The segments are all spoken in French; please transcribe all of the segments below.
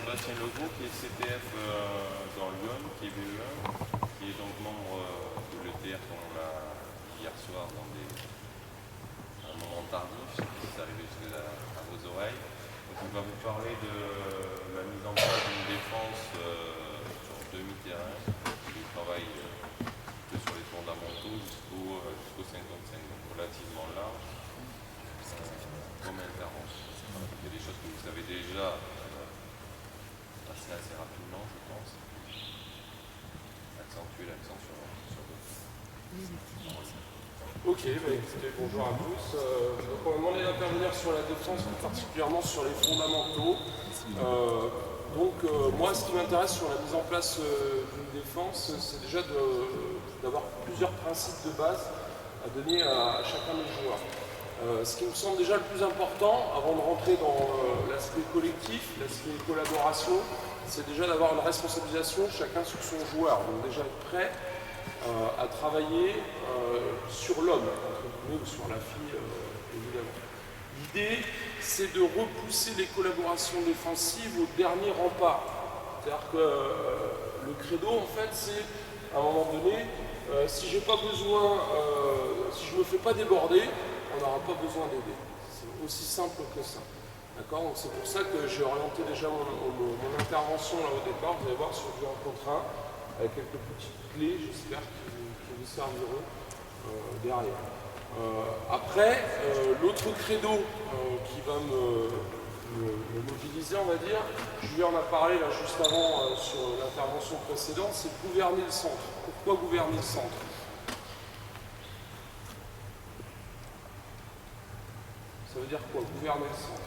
Sébastien Legault, qui est CTF dans Lyon, qui est BE1, qui est donc membre de l'ETR qu'on a hier soir dans un moment tardif, je sais pas si c'est arrivé jusque à vos oreilles. Donc on va vous parler de la mise en place d'une défense sur demi-terrain, qui travaille sur les fondamentaux jusqu'au 55, donc relativement large, comme intervention. Il y a des choses que vous savez déjà passer assez rapidement, je pense. Accentuer l'accent sur d'autres. Ok, bah écoutez, bonjour à tous. Donc on m'a demandé d'intervenir sur la défense, plus particulièrement sur les fondamentaux. Moi, ce qui m'intéresse sur la mise en place d'une défense, c'est déjà d'avoir plusieurs principes de base à donner à chacun des joueurs. Ce qui me semble déjà le plus important, avant de rentrer dans l'aspect collectif, l'aspect collaboration, c'est déjà d'avoir une responsabilisation chacun sur son joueur. Donc déjà être prêt à travailler sur l'homme, entre guillemets, ou sur la fille, évidemment. L'idée, c'est de repousser les collaborations défensives au dernier rempart. C'est-à-dire que le credo, en fait, c'est, à un moment donné, si j'ai pas besoin, si je me fais pas déborder, on n'aura pas besoin d'aider. C'est aussi simple que ça. D'accord. Donc c'est pour ça que j'ai orienté déjà mon intervention là au départ, vous allez voir, sur du 1 contre 1, avec quelques petites clés, j'espère, qui vous serviront derrière. Après, l'autre credo qui va me mobiliser, on va dire, Julien en a parlé là juste avant sur l'intervention précédente, c'est gouverner le centre. Pourquoi gouverner le centre ? Ça veut dire quoi, gouverner le centre?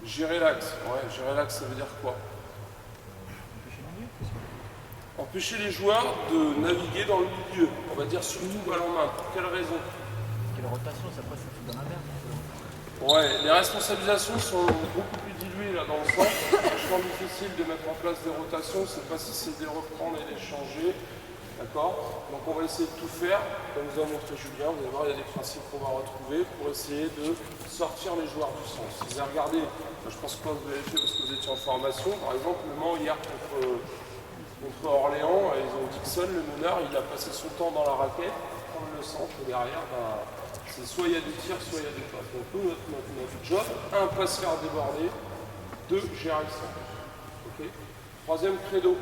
Gérer l'axe. Ouais, gérer l'axe, ça veut dire quoi? Empêcher les joueurs de naviguer dans le milieu. On va dire surtout balle en main. Pour quelle raison? Quelle rotation, ça passe dans la merde. Ouais, les responsabilisations sont beaucoup plus diluées là dans le centre. C'est vachement difficile de mettre en place des rotations. C'est pas si c'est de les reprendre et les changer. D'accord. Donc on va essayer de tout faire, comme vous a montré Julien, vous allez voir, il y a des principes qu'on va retrouver pour essayer de sortir les joueurs du centre. Si vous avez regardé, je pense pas que vous l'avez fait parce que vous étiez en formation, par exemple, le Mans hier contre Orléans, ils ont Dixon, le meneur, il a passé son temps dans la raquette, prendre le centre, et derrière, c'est soit il y a des tirs, soit il y a des passes. Donc nous, notre job, un, pas se faire déborder, deux, gérer le centre. Okay. Troisième credo,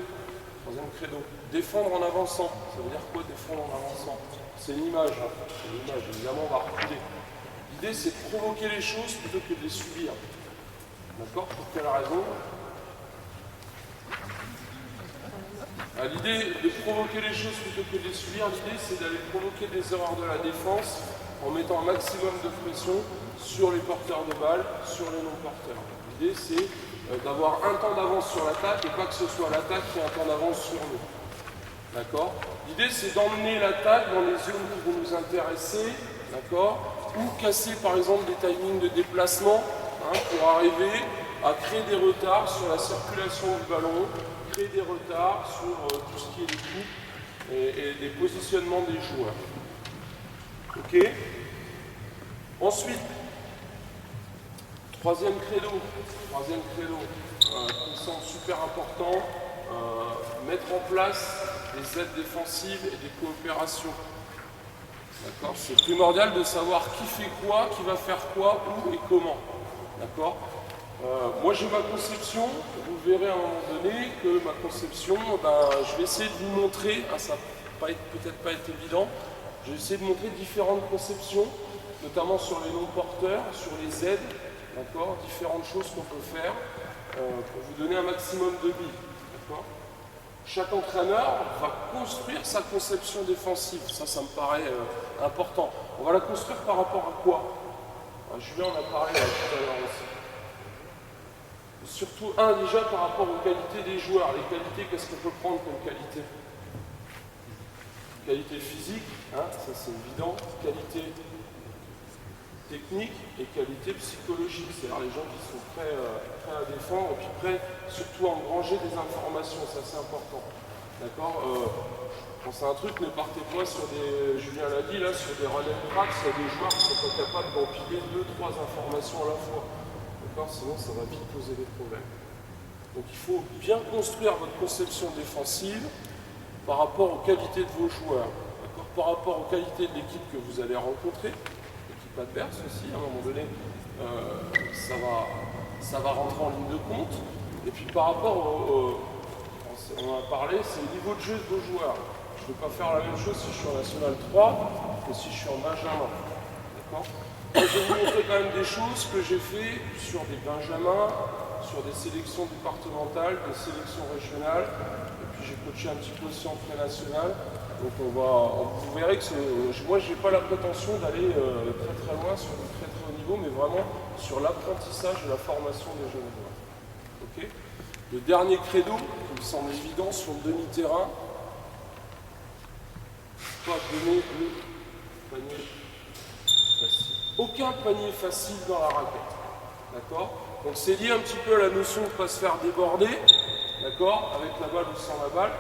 défendre en avançant. Ça veut dire quoi, défendre en avançant? C'est une image, hein. C'est une image, évidemment, on va reculer. L'idée, c'est de provoquer les choses plutôt que de les subir. D'accord? Pour quelle raison? L'idée de provoquer les choses plutôt que de les subir, l'idée, c'est d'aller provoquer des erreurs de la défense en mettant un maximum de pression sur les porteurs de balles, sur les non-porteurs. L'idée, c'est d'avoir un temps d'avance sur l'attaque et pas que ce soit l'attaque qui ait un temps d'avance sur nous. D'accord. L'idée, c'est d'emmener l'attaque dans les zones qui vont nous intéresser, d'accord, ou casser par exemple des timings de déplacement pour arriver à créer des retards sur la circulation du ballon, créer des retards sur tout ce qui est des coupes et des positionnements des joueurs. Ok. Ensuite, troisième credo, qui me semble super important, mettre en place des aides défensives et des coopérations. D'accord. C'est primordial de savoir qui fait quoi, qui va faire quoi, où et comment. D'accord. Moi j'ai ma conception, vous verrez à un moment donné que ma conception, je vais essayer de vous montrer, ça va peut-être pas être évident, je vais essayer de montrer différentes conceptions, notamment sur les non-porteurs, sur les aides, d'accord, différentes choses qu'on peut faire pour vous donner un maximum de billes. D'accord. Chaque entraîneur va construire sa conception défensive, ça me paraît important. On va la construire par rapport à quoi? Julien en a parlé tout à l'heure aussi. Surtout, déjà par rapport aux qualités des joueurs. Les qualités, qu'est-ce qu'on peut prendre comme qualité? Qualité physique, ça c'est évident. Qualité technique et qualité psychologique. C'est-à-dire les gens qui sont prêts à défendre et puis prêts surtout à engranger des informations, ça c'est important. D'accord, je pense à un truc, ne partez pas sur des, Julien l'a dit là, sur des run and tracks, il y a des joueurs qui sont pas capables d'empiler 2-3 informations à la fois. D'accord, sinon ça va vite poser des problèmes. Donc il faut bien construire votre conception défensive par rapport aux qualités de vos joueurs, par rapport aux qualités de l'équipe que vous allez rencontrer, l'équipe adverse aussi, à un moment donné, ça va rentrer en ligne de compte. Et puis par rapport on en a parlé, c'est le niveau de jeu de vos joueurs. Je ne peux pas faire la même chose si je suis en National 3 que si je suis en Benjamin. D'accord ? Je vais vous montrer quand même des choses que j'ai fait sur des Benjamins, sur des sélections départementales, des sélections régionales, et puis j'ai coaché un petit peu aussi en pré-national. Donc vous verrez que moi je n'ai pas la prétention d'aller très très loin sur du très très haut niveau, mais vraiment sur l'apprentissage et la formation des jeunes joueurs. Okay ? Le dernier credo, qui me semble évident sur le demi-terrain, pas donner le panier facile. Aucun panier facile dans la raquette. D'accord ? Donc c'est lié un petit peu à la notion de ne pas se faire déborder, d'accord, avec la balle ou sans la balle.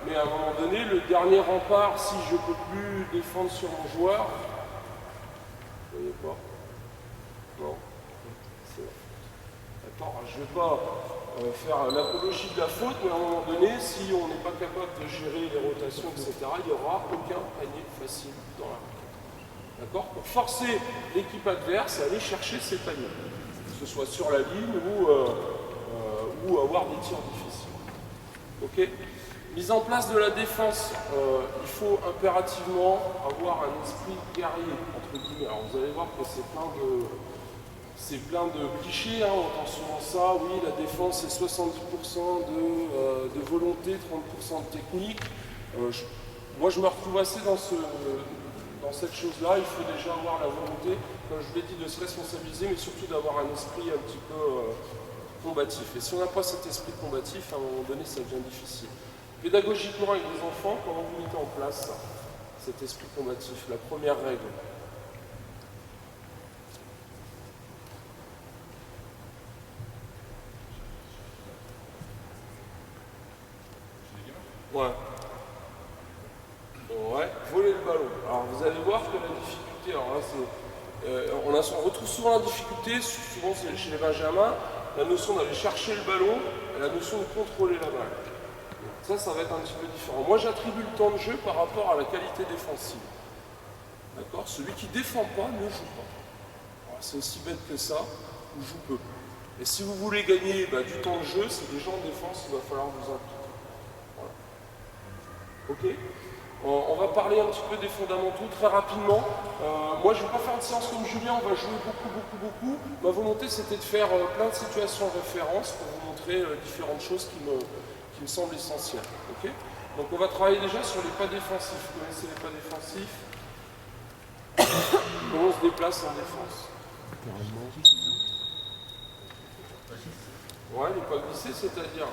Mais à un moment donné, le dernier rempart, si je ne peux plus défendre sur mon joueur, vous voyez pas ? Non ? C'est la faute. D'accord ? Je ne vais pas faire l'apologie de la faute, mais à un moment donné, si on n'est pas capable de gérer les rotations, etc., il n'y aura aucun panier facile dans la raquette. D'accord ? Pour forcer l'équipe adverse à aller chercher ses paniers, que ce soit sur la ligne ou avoir des tirs difficiles. Ok ? Mise en place de la défense, il faut impérativement avoir un esprit guerrier, entre guillemets. Alors vous allez voir que c'est plein de clichés, hein. On entend souvent ça, oui, la défense c'est 70% de volonté, 30% de technique. Moi je me retrouve assez dans cette chose-là. Il faut déjà avoir la volonté, comme je vous l'ai dit, de se responsabiliser, mais surtout d'avoir un esprit un petit peu combatif. Et si on n'a pas cet esprit combatif, à un moment donné, ça devient difficile. Pédagogiquement avec les enfants, comment vous mettez en place cet esprit combatif? La première règle. Ouais. Ouais, voler le ballon. Alors vous allez voir que la difficulté, alors là on retrouve souvent la difficulté, souvent c'est chez les Benjamins, la notion d'aller chercher le ballon et la notion de contrôler la balle. Ça va être un petit peu différent. Moi j'attribue le temps de jeu par rapport à la qualité défensive. D'accord? Celui qui ne défend pas ne joue pas. C'est aussi bête que ça, ou joue peu. Et si vous voulez gagner du temps de jeu, c'est déjà en défense, il va falloir vous impliquer. Voilà. Ok? On va parler un petit peu des fondamentaux très rapidement. Moi, je ne vais pas faire une séance comme Julien, on va jouer beaucoup. Ma volonté, c'était de faire plein de situations références pour vous montrer différentes choses qui me semblent essentielles. Okay? Donc, on va travailler déjà sur les pas défensifs. Vous connaissez les pas défensifs? Comment on se déplace en défense? Ouais, les pas glissés, c'est-à-dire?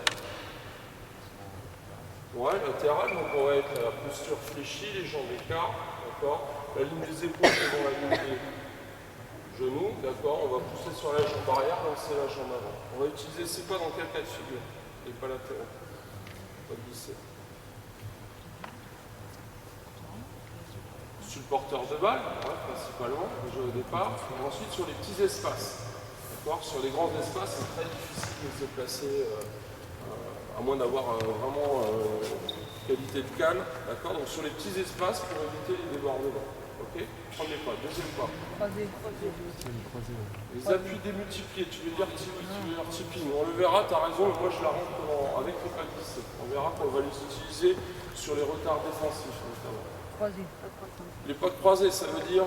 Ouais, latéral, donc on va être à la posture fléchie, les jambes écartes, d'accord. La ligne des épaules devant la ligne des genoux, d'accord. On va pousser sur la jambe arrière, lancer la jambe avant. On va utiliser ces pas dans quel cas de figure? Les pas latéraux. Pas glisser. Sur le porteur de balle, principalement, déjà au départ. Et ensuite sur les petits espaces. D'accord. Sur les grands espaces, c'est très difficile de se placer. À moins d'avoir vraiment qualité de canne, d'accord. Donc sur les petits espaces pour éviter les débordements. Ok. Premier pas, deuxième pas. Croisé. Les appuis démultipliés, tu veux dire tipping. On le verra, tu as raison, mais moi je la rentre avec les pas glissés. On verra qu'on va les utiliser sur les retards défensifs notamment. Croisé. Les pas croisés, ça veut dire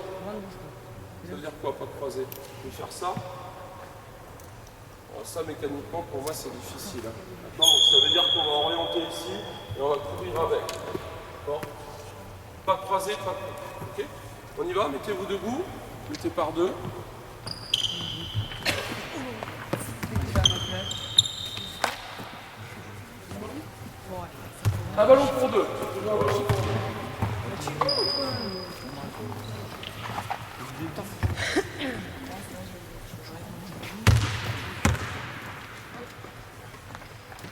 quoi, pas croisés? Je vais faire ça. Alors ça, mécaniquement, pour moi, c'est difficile. Hein. Donc, ça veut dire qu'on va orienter ici et on va couvrir avec. D'accord? Pas croisé, pas croisé. Ok? On y va, mettez-vous debout, mettez par deux. Un ballon pour deux.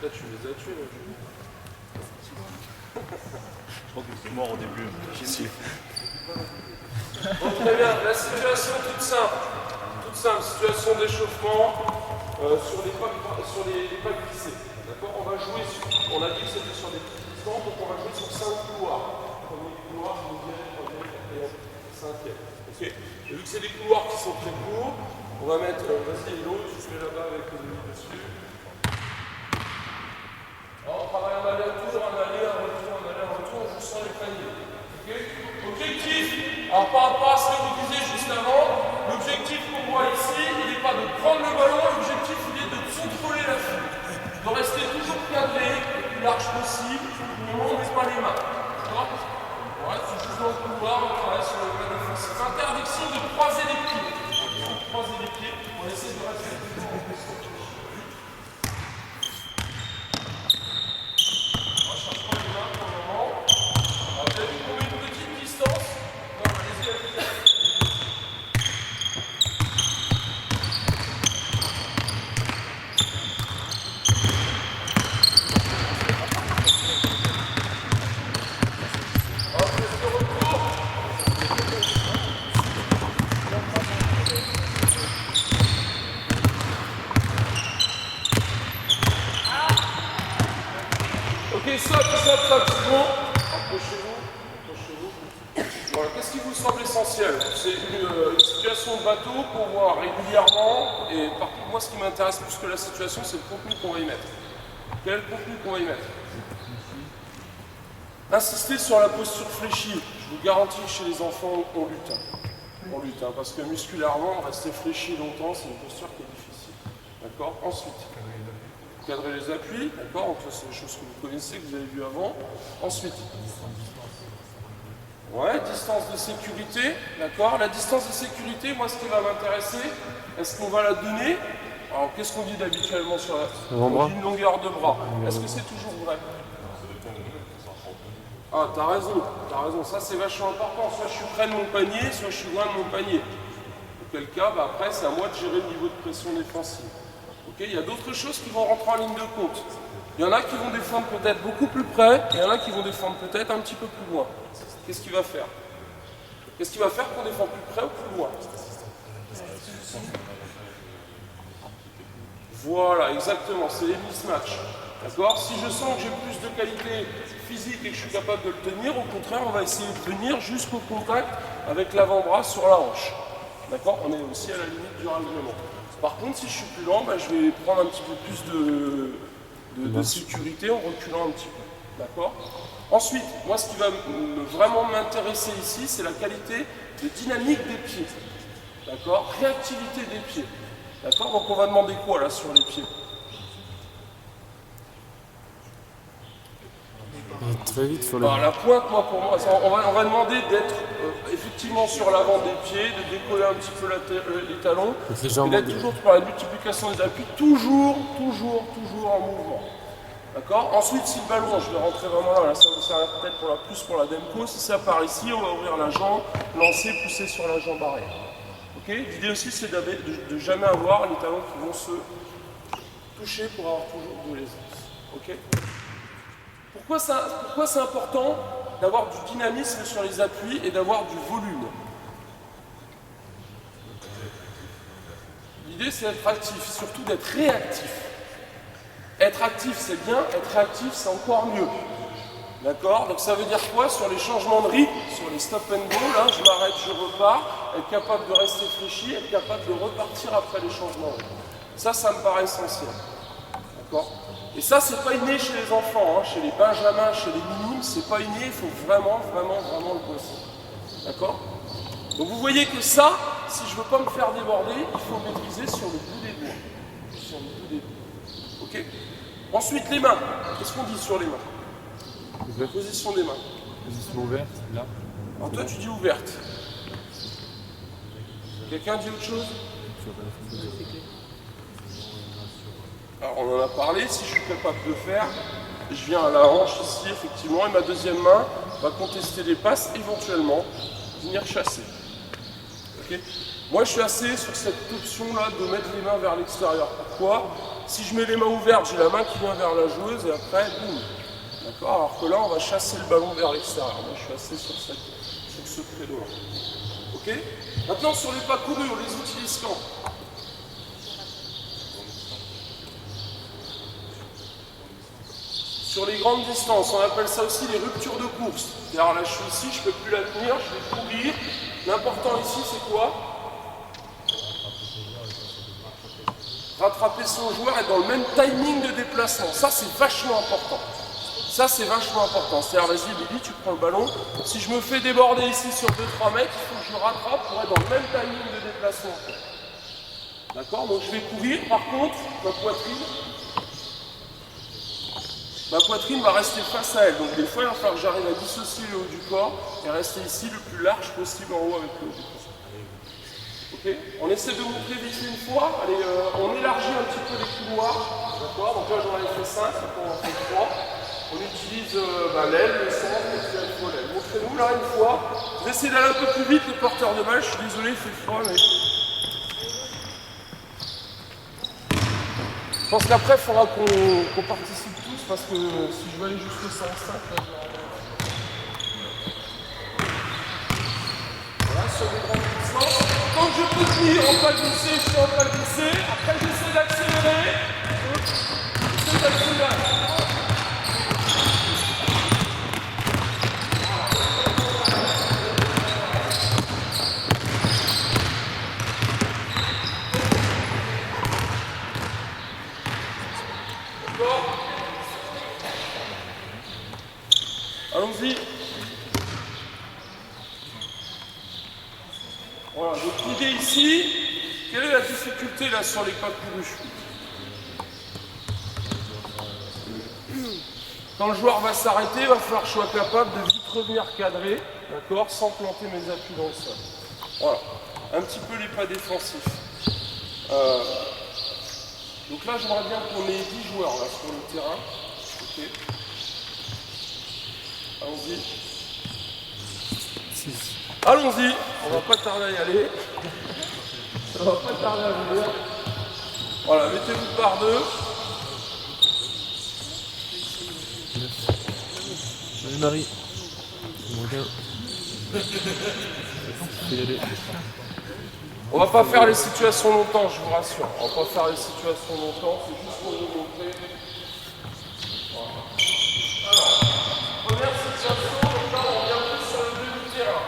Là, tu les as tués. crois que c'est mort au début. Bon, très bien, la situation toute simple, situation d'échauffement sur les pas glissés. D'accord, on va jouer sur, on a dit que c'était sur des petites distances, donc on va jouer sur 5 couloirs. Premier couloir, deuxième, troisième, quatrième, cinquième. Ok. Et vu que c'est des couloirs qui sont très courts, on va mettre, vas-y l'autre, je mets là-bas avec le nez dessus. Alors, on travaille en aller-retour, en aller-retour, on joue sans les paniers. Okay. Objectif, alors par rapport à ce que vous disiez juste avant, l'objectif qu'on voit ici, il n'est pas de prendre le ballon, l'objectif il est de contrôler la fuite, de rester toujours cadré, le plus large possible, mais on ne met pas les mains. D'accord. Ouais, c'est juste dans le couloir, on travaille sur le plan défensif. Interdiction de croiser les pieds. Croiser les pieds, on essaie de rester toujours en position. Ok, stop, c'est bon. Approchez-vous. Voilà, qu'est-ce qui vous semble essentiel? C'est une situation de bateau qu'on voit régulièrement, et par contre, moi, ce qui m'intéresse plus que la situation, c'est le contenu qu'on va y mettre. Quel est le contenu qu'on va y mettre? Insister sur la posture fléchie. Je vous garantis que chez les enfants, on lutte. On lutte, parce que musculairement, rester fléchi longtemps, c'est une posture qui est difficile. D'accord? Ensuite, cadrer les appuis, d'accord? Donc ça, c'est des choses que vous connaissez, que vous avez vues avant. Ensuite, ouais, distance de sécurité, d'accord? La distance de sécurité, moi, ce qui va m'intéresser, est-ce qu'on va la donner? Alors, qu'est-ce qu'on dit d'habituellement sur la... On dit une longueur de bras. Est-ce que c'est toujours vrai? Ah, t'as raison, ça c'est vachement important. Soit je suis près de mon panier, soit je suis loin de mon panier. Auquel cas, après, c'est à moi de gérer le niveau de pression défensive. Ok, il y a d'autres choses qui vont rentrer en ligne de compte. Il y en a qui vont défendre peut-être beaucoup plus près, et il y en a qui vont défendre peut-être un petit peu plus loin. Qu'est-ce qu'il va faire? Qu'est-ce qu'il va faire pour défendre plus près ou plus loin? Voilà, exactement, c'est les mismatchs. D'accord? Si je sens que j'ai plus de qualité physique et que je suis capable de le tenir, au contraire, on va essayer de venir jusqu'au contact avec l'avant-bras sur la hanche. D'accord? On est aussi à la limite du règlement. Par contre, si je suis plus lent, je vais prendre un petit peu plus de sécurité en reculant un petit peu. D'accord? Ensuite, moi, ce qui va vraiment m'intéresser ici, c'est la qualité de dynamique des pieds. D'accord? Réactivité des pieds. D'accord? Donc, on va demander quoi là sur les pieds? Très vite sur les... Alors, la pointe, moi, pour moi, on va demander d'être effectivement sur l'avant des pieds, de décoller un petit peu les talons, et d'être toujours par la multiplication des appuis, toujours en mouvement. D'accord? Ensuite, si le ballon, je vais rentrer vraiment là, ça vous sert peut-être plus pour la Demko, si ça part ici, on va ouvrir la jambe, lancer, pousser sur la jambe arrière. Ok? L'idée aussi, c'est de jamais avoir les talons qui vont se toucher pour avoir toujours de l'aisance. Ok? Pourquoi c'est important d'avoir du dynamisme sur les appuis et d'avoir du volume? L'idée, c'est d'être actif, surtout d'être réactif. Être actif, c'est bien, être réactif, c'est encore mieux. D'accord? Donc ça veut dire quoi sur les changements de rythme, sur les stop and go, là, je m'arrête, je repars, être capable de rester fléchi, être capable de repartir après les changements de rythme. Ça me paraît essentiel. D'accord? Et ça, c'est pas inné chez les enfants, chez les benjamins, chez les minimes, c'est pas inné, il faut vraiment le bosser. D'accord? Donc vous voyez que ça, si je veux pas me faire déborder, il faut maîtriser sur le bout des doigts. Ok? Ensuite, les mains. Qu'est-ce qu'on dit sur les mains? La position des mains. Position ouverte, là. Alors toi, tu dis ouverte. Quelqu'un dit autre chose? Alors on en a parlé, si je suis capable de le faire, je viens à la hanche ici, effectivement, et ma deuxième main va contester les passes, éventuellement, venir chasser. Okay? Moi, je suis assez sur cette option-là de mettre les mains vers l'extérieur. Pourquoi? Si je mets les mains ouvertes, j'ai la main qui vient vers la joueuse, et après, boum. D'accord? Alors que là, on va chasser le ballon vers l'extérieur. Moi, je suis assez sur ce créneau-là. Ok? Maintenant, sur les pas courus, on les utilise quand? Sur les grandes distances, on appelle ça aussi les ruptures de course. C'est-à-dire là, je suis ici, je ne peux plus la tenir, je vais courir. L'important ici, c'est quoi? Rattraper son joueur et dans le même timing de déplacement. Ça, c'est vachement important. Ça, c'est vachement important. C'est-à-dire, vas-y, Billy, tu prends le ballon. Si je me fais déborder ici sur 2-3 mètres, il faut que je rattrape pour être dans le même timing de déplacement. D'accord? Donc, je vais courir. Par contre, ma poitrine va rester face à elle. Donc, des fois, il va falloir que j'arrive à dissocier le haut du corps et rester ici le plus large possible en haut avec le haut du corps. Okay. On essaie de montrer vite une fois. Allez, on élargit un petit peu les couloirs. D'accord? Donc là, j'en ai fait 5, on en fait 3. On utilise l'aile, le centre et puis il faut l'aile. Montrez-nous là une fois. Vous essayez d'aller un peu plus vite, le porteur de balle. Je suis désolé, il fait froid, mais. Je pense qu'après, il faudra qu'on participe tous parce que si je veux aller jusqu'au 105, là, voilà, sur des grandes distances. Quand je peux tenir en pas glissé, je suis en pas glissé. Après, j'essaie d'accélérer. J'essaie d'accélérer. Allons-y. Voilà, donc l'idée ici, quelle est la difficulté là sur les pas courus? Quand le joueur va s'arrêter, il va falloir que je sois capable de vite revenir cadrer, d'accord, sans planter mes appuis dans le sol. Voilà, un petit peu les pas défensifs. Donc là, j'aimerais bien qu'on ait 10 joueurs là, sur le terrain. Ok. Allons-y. Allons-y, on va pas tarder à y aller. On va pas tarder à venir. Voilà, mettez-vous par deux. Salut Marie. On va pas faire les situations longtemps, je vous rassure. On va pas faire les situations longtemps, c'est juste pour vous montrer. Voilà. Alors, première situation, donc là on vient plus sur le milieu du terrain.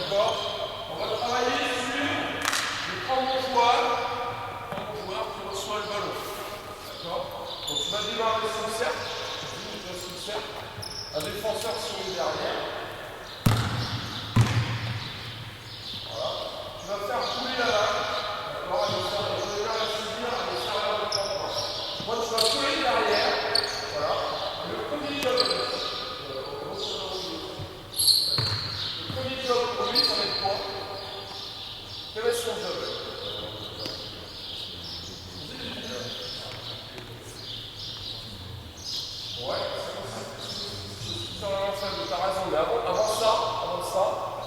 D'accord? On va travailler sur, je prends mon joueur qui reçoit le ballon. D'accord? Donc tu vas démarrer sur le cercle. Un défenseur sur une dernière. Voilà. Tu vas faire couler la balle. D'accord? Elle va la saisir à l'extérieur de ton point. Moi, tu vas couler derrière. Voilà. Le premier job pour lui, ça va être quoi? Quel est son job? Ouais. T'as raison, mais avant ça,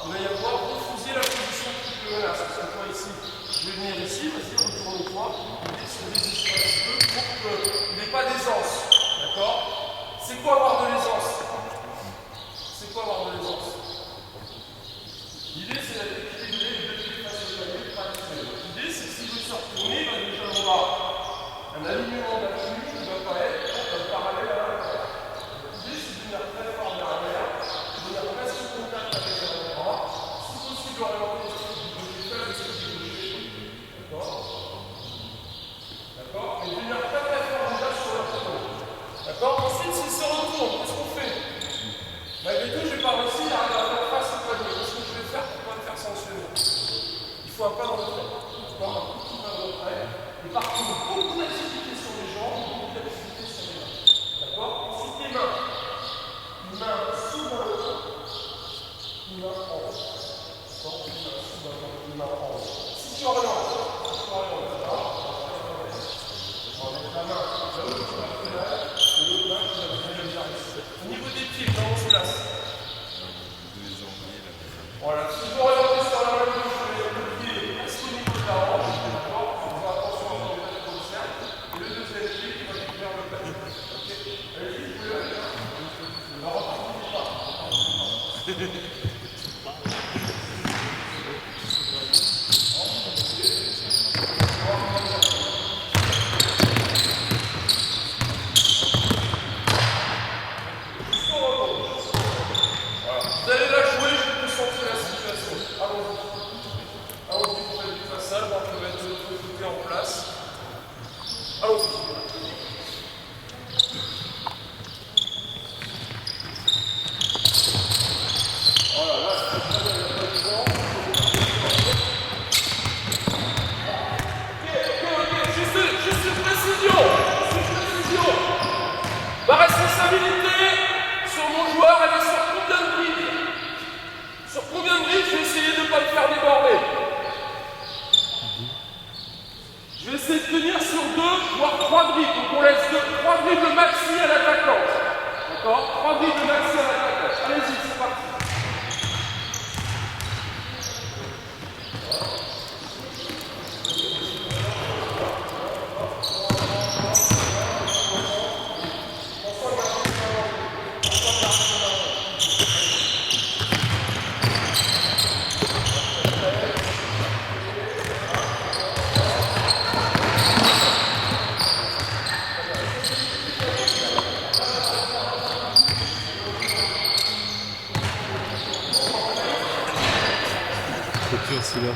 il va y avoir refuser la position qui te menace. Cette fois ici, je vais venir ici, vas-y, retourne-toi, et se résister un petit peu pour qu'il n'ait pas d'aisance. D'accord? C'est quoi avoir de l'aisance? C'est quoi avoir de l'aisance? L'idée, c'est d'équilibrer les deux pieds face au panier. L'idée, c'est que s'il veut se retourner, il va déjà avoir un alignement d'appui qui ne va pas être parallèle à la terre. L'idée, c'est de venir très fort derrière, de venir presque au contact avec l'avant-bras, si possible orienter les fesses et les gauchers. D'accord? D'accord? Et de venir très fort déjà sur le retour. D'accord? Ensuite, s'il se retourne, Vous allez la jouer, je peux sentir la situation. Allons-y. Allons-y pour aller vite à ça, voir que je vais mettre le côté en place. Allons-y. Juste une précision. Ma responsabilité sur mon joueur, elle est sur combien de brides? Sur combien de brides je vais essayer de ne pas le faire déborder? Je vais essayer de tenir sur 2, voire 3 brides. Donc on laisse 3 brides le maxi à l'attaquant. D'accord? 3 brides le maxi à l'attaquant. Allez-y, c'est parti. Clôture celui-là.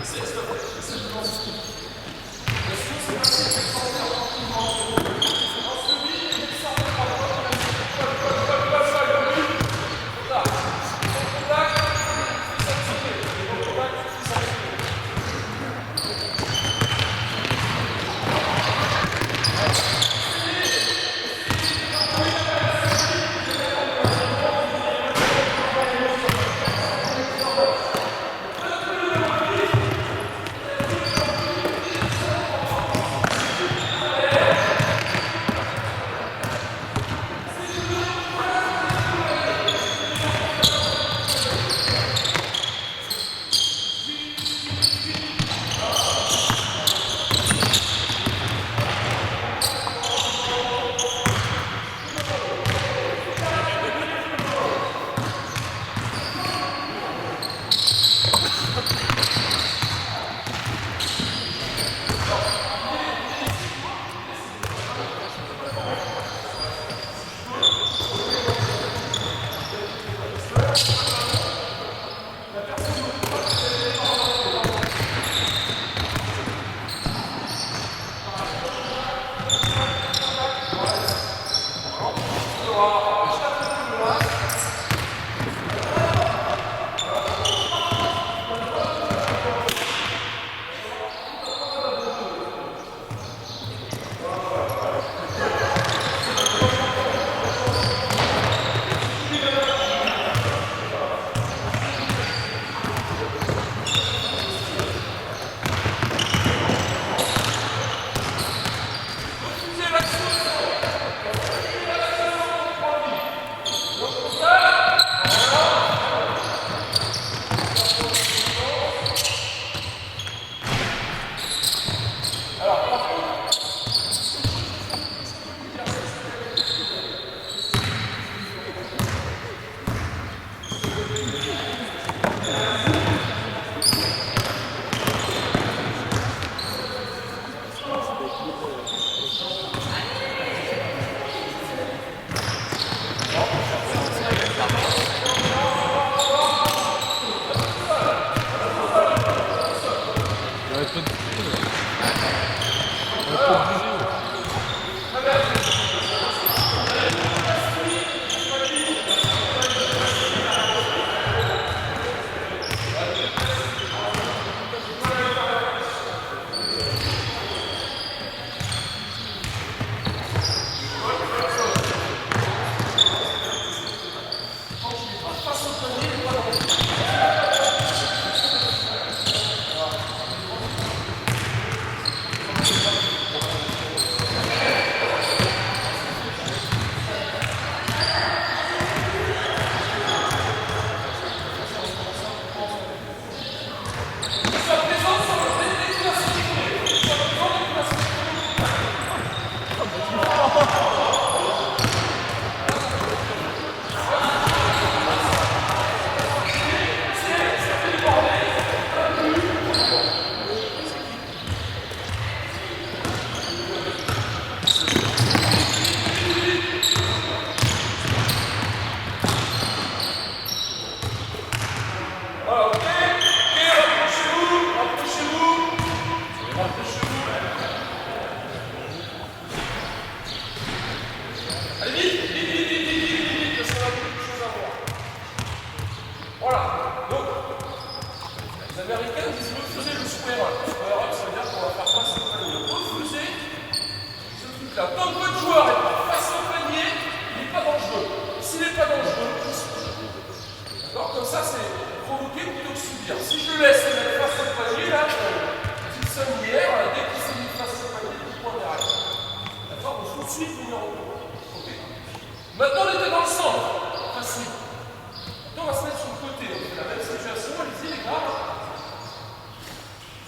Maintenant, on était dans le centre. Facile. Maintenant, on va se mettre sur le côté. On fait la même situation. Allez-y, les gars.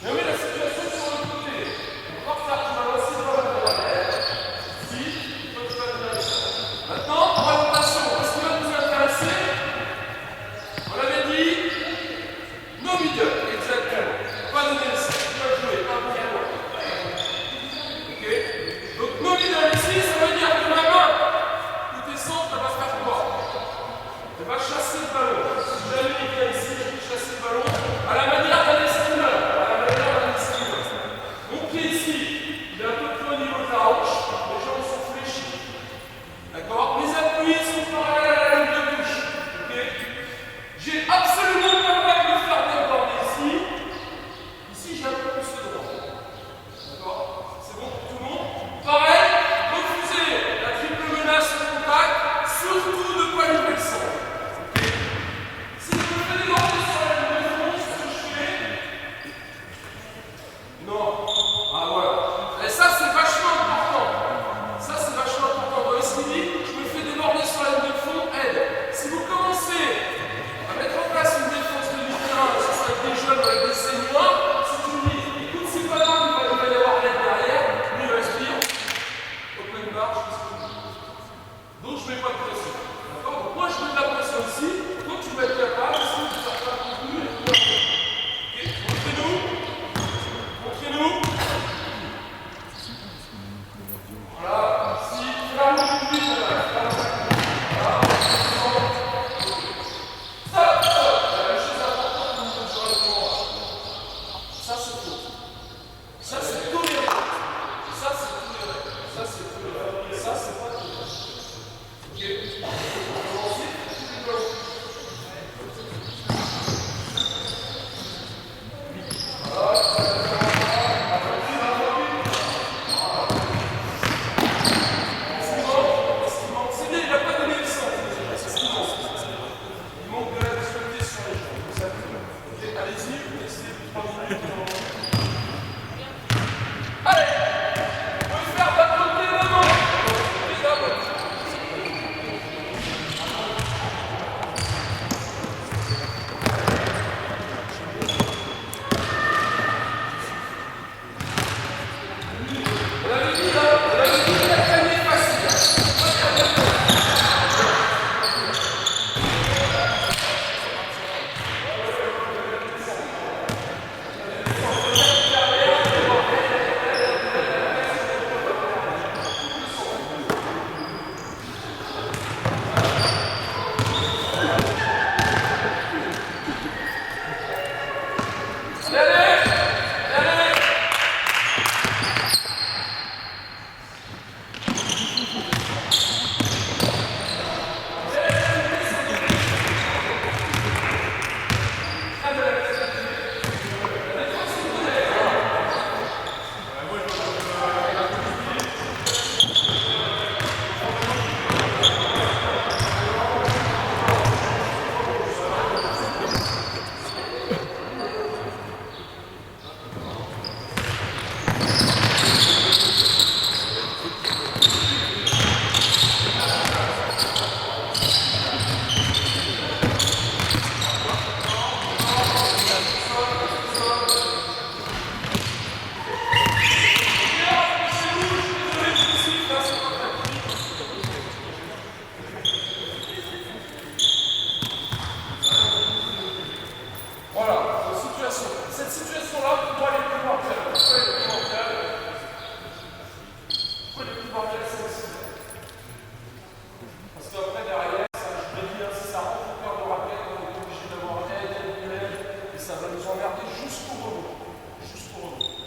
Et on met la situation sur le côté. On va faire, tu vas lancer dans la droite. Si, toi, tu vas donner. Maintenant, orientation. Qu'est-ce qui va nous intéresser? On l'avait dit. No middle. Exactement. Pas donner le centre. Tu vas jouer. Pas bon pour moi. Ok. Donc, no middle ici, ça veut dire que ma main. Elle va faire quoi? Elle va chasser le ballon. Si jamais il vient ici, je vais chasser le ballon à la manière d'un esquimeur. Mon pied ici, il est un peu plus au niveau de la hanche. Les jambes sont fléchies. D'accord? Mes appuis sont parallèles à la ligne de touche. Okay? J'ai absolument pas le droit de me faire déborder ici. Ici, j'ai un peu plus de droit. D'accord? C'est bon pour tout le monde? Pareil, refusez la triple menace au contact. Surtout ne pas lever le sang. Okay. Si je me fais déborder sur la ligne de fond, ce que je fais. Non. Ah voilà. Et ça, c'est vachement important. Ça, c'est vachement important. Dans l'esquimie, je me fais déborder sur la ligne de fond, aide. Si vous commencez à mettre en place une défense de mi-terrain, que ce soit avec des jeunes ou avec des seniors, si tu me dis, écoute, c'est pas grave, il va y avoir l'aide derrière, lui il va se dire, open bar, je fais ce que je veux. Donc je ne mets pas de pression. D'accord? Donc moi je mets de la pression ici. Donc tu vas être capable, si tu vas faire un contenu et tout. Ok? Montrez-nous. Montrez-nous. Voilà. Si tu vas le contenu, voilà. Stop. La chose importante pour nous sur le moment. Ça c'est faux. Ça c'est toléré. Ça c'est toléré. Ça c'est toléré. Ça c'est pas toléré.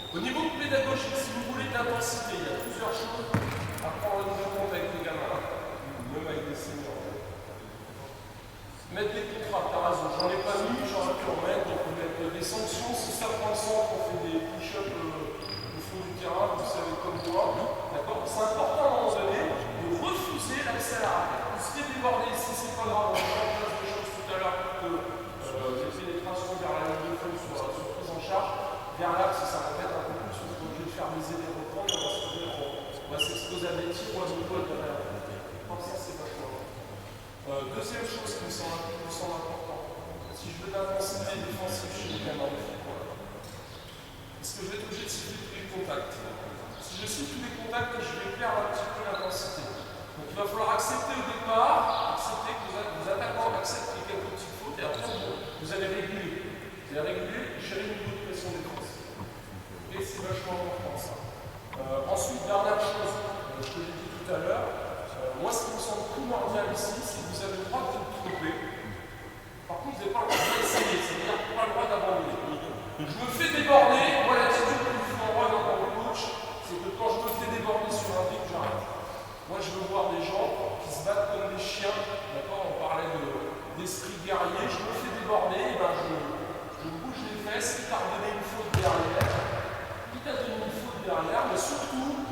Au niveau pédagogique, si vous voulez d'intensité, il y a plusieurs choses à prendre en compte avec les gamins, même avec des seniors. Mettre des contrats, t'as raison, j'en ai pas mis, j'aurais pu en mettre, donc mettre des sanctions, si ça prend le centre, on fait des push-ups au fond du terrain, vous savez comme moi, d'accord? C'est important à un moment donné de refuser l'accès à la raquette. Vous serez débordé ici, c'est pas grave, on va mettre en place des choses tout à l'heure pour que les pénétrations vers la ligne de fond soient prises en charge. Vers là, si ça répète un peu plus, on est obligé de faire des aides et reprendre, on va s'exposer à des tirs ou à des balles derrière. Comme ça, c'est pas trop. deuxième chose qui me semble important, si je veux de l'intensité défensive chez les gamins, est-ce que je vais être obligé de citer tous les contacts? Si je cite tous les contacts, je vais perdre un petit peu l'intensité. Donc il va falloir accepter au départ, accepter que vos attaquants acceptent qu'il y ait quelques petites fautes, et après vous allez réguler. Vous allez réguler, gérer le niveau de pression défense. Et c'est vachement important ça. Ensuite, dernière chose que j'ai dit tout à l'heure, moi ce qui me semble primordial ici, c'est que vous avez le droit de vous tromper. Par contre, vous n'avez pas le droit d'essayer, c'est-à-dire que vous n'avez pas le droit d'abandonner. Je me fais déborder, moi l'attitude que je vous envoie dans le coach, c'est que quand je me fais déborder sur un truc, j'arrête. Moi je veux voir des gens qui se battent comme des chiens, d'accord, on parlait d'esprit guerrier, je me fais déborder, et ben je bouge les fesses, quitte à redonner une faute derrière, mais surtout,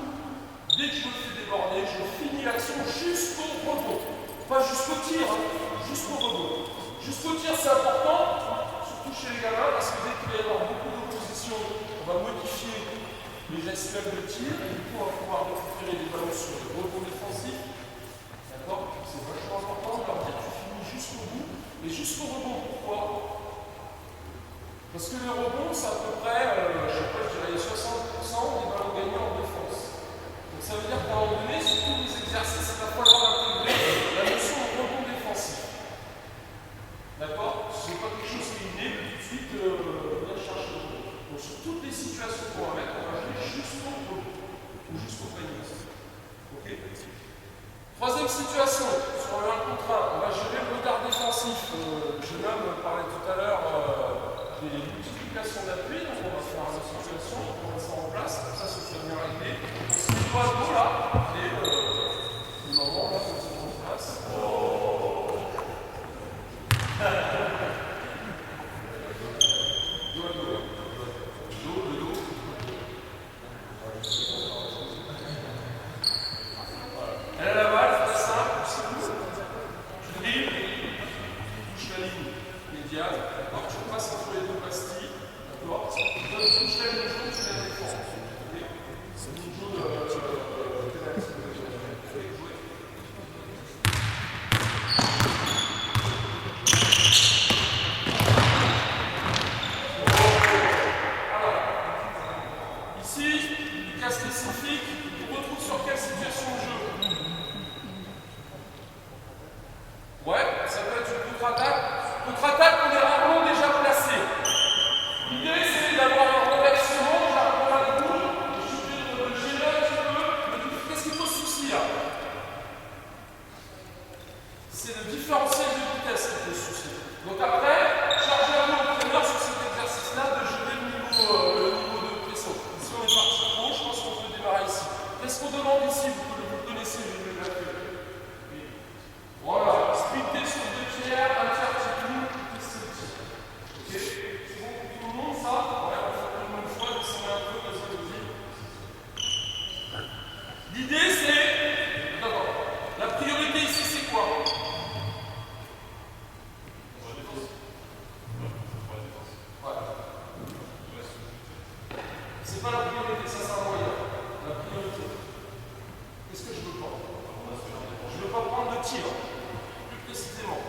dès que je me fais déborder, je finis l'action jusqu'au rebond. Pas jusqu'au tir, hein, jusqu'au rebond. Jusqu'au tir, c'est important, surtout chez les gamins, parce que dès qu'il va y avoir beaucoup d'opposition, on va modifier les gestes de tir, et du coup, on va pouvoir récupérer les ballons sur le rebond défensif. D'accord? C'est vachement important de leur dire que tu finis jusqu'au bout, et jusqu'au rebond. Pourquoi? Parce que le rebond, c'est à peu près, je sais pas, je dirais 60% des ballons gagnés en défense. Donc ça veut dire qu'à un moment donné, sur tous les exercices, il va falloir intégrer la notion de rebond défensif. D'accord? Ce n'est pas quelque chose qui est inné, tout de suite, venir chercher le rebond. Donc sur toutes les situations qu'on va mettre, on va jouer jusqu'au rebond, ou jusqu'au panier. Ok? Troisième situation, sur le 1 contre 1, on va gérer le regard défensif. Jeune homme parlait tout à l'heure des multiplications d'appui, donc on va faire une situation, on va mettre ça en place, comme ça c'est très bien réglé. Ce qui doit être là, et le moment là, on se met en place. Elle a la balle, c'est simple, c'est tout. Je dribble, je touche la ligne médiane, d'accord, je passe entre les deux pastilles, d'accord, je touche la ligne jaune, je la défends. C'est une jaune ici, du cas spécifique, on retrouve sur quelle situation de jeu? Ouais, ça peut être une contre-attaque. Contre-attaque, on est rarement déjà placé. L'idée, c'est d'avoir un renversement, j'arrive à la boule, je suis de gérer un petit peu, mais qu'est-ce qu'il faut se soucier là? C'est le différentiel de vitesse qu'il faut se soucier. Donc après, chargez à vous l'entraîneur sur cet exercice-là de gérer le niveau de pression. Ici, on est parti trop, je pense qu'on peut démarrer ici. Qu'est-ce qu'on demande ici? Vous le connaissez, je vais le faire. Voilà, splitté sur 2 tiers, un tiers qui cloue, et c'est le tir. Ok? C'est bon pour tout le monde ça? Ouais, on va faire une fois, descendre un peu, comme ça je dis. L'idée c'est. D'abord, la priorité ici c'est quoi? C'est pas la priorité, ça c'est un moyen. La priorité. Qu'est-ce que je veux pas? Je veux pas prendre de tir. Plus précisément.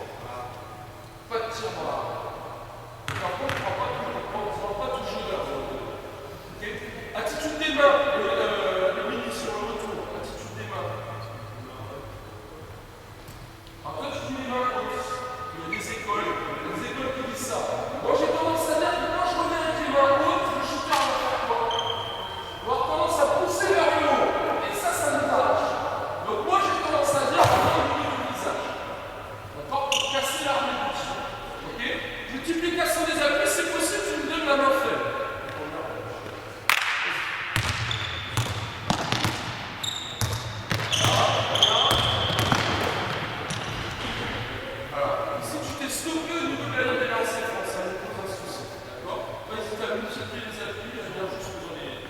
Pas de tir par là. Par contre, on ne prend pas toujours là. Okay. Attitude des mains. Le mini sur le retour. Attitude des mains. Alors quand tu dis les mains hautes, il y a des écoles qui disent ça. Moi j'ai tendance à dire que quand je reviens avec les mains hautes, le shooter va faire quoi? Il va avoir tendance à pousser vers le haut. Et ça nous arrache. Donc moi j'ai tendance à dire le visage. D'accord? Pour casser l'arme du tir. Ok? Multiplication des appuis, c'est possible, tu me donnes la main faible. Voilà. Si tu t'es stoppé au niveau de la ligne des lancers, ça nous pose un souci. D'accord? Vas-y, tu as multiplié les appuis, je viens juste vous en les.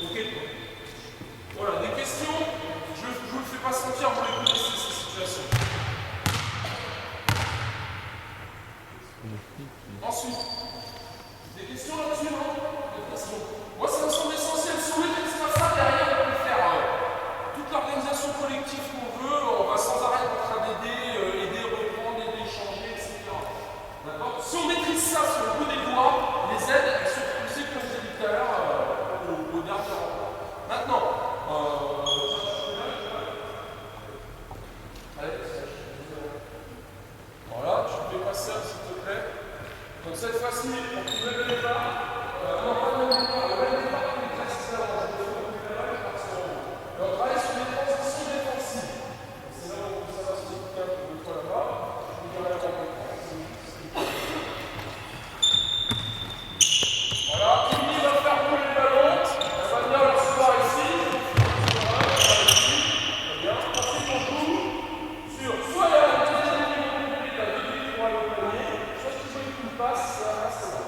Ok? Voilà, des questions? Je ne vous le fais pas sentir, vous les connaissez ces situations. Ensuite, des questions là-dessus, non? Des questions. Moi, ça me semble essentiel. Si on maîtrise pas ça, derrière, on peut faire toute l'organisation collective qu'on veut. On va sans arrêt contraindre des cette fois-ci, on peut lever le départ. Non, pas le même départ. Le même départ que l'exercice d'avant. Je vais vous faire là, je pars sur le haut. Et on travaille sur les transitions défensives. C'est là où ça va se découper un peu de fois là-bas. Je vous dirai la comprendre. Voilà, Kimi va faire bouger le ballon. Elle va venir le recevoir ici. Très bien. Ensuite, on joue sur soit il y a un deuxième niveau complet, la demi pour aller au panier, soit si tu veux une passe, ça reste là.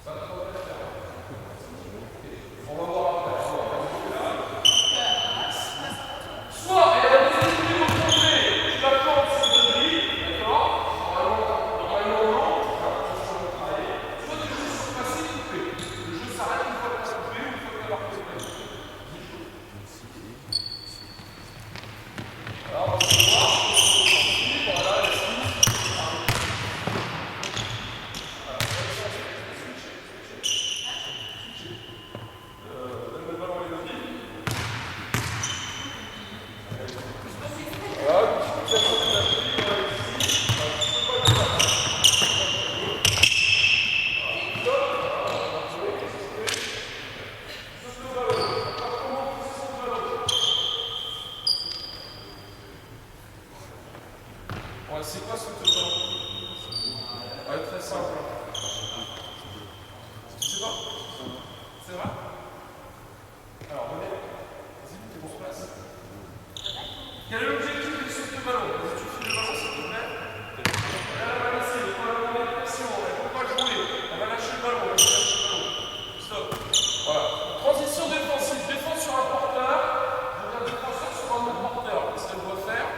Ça va trop bien faire. On va voir après. Soit il y a un deuxième niveau complet, tu la plantes sur le gris, d'accord? Normalement, non. Soit tu joues sur facile coupé. Le jeu s'arrête une fois que tu as coupé ou une fois que tu as marqué le panier. Alors, on va voir. Voilà, les six. Donne le ballon à Elodie. Voilà, tu peux faire ça ici. Ouais, c'est quoi ce truc-là? Ouais, très simple. Tu sais pas? C'est vrai? Alors, venez. Vas-y, t'es bon sur place. Quel est l'objectif de ce ballon? Vas-y, tu files le ballon, s'il te plaît. Elle va laisser, il faut la mettre pression, elle ne peut pas jouer. Elle va lâcher le ballon, elle va lâcher le ballon. Stop. Voilà. Transition défensive. Défense sur un porteur. Donc un défenseur sur un autre porteur. Qu'est-ce qu'elle doit faire?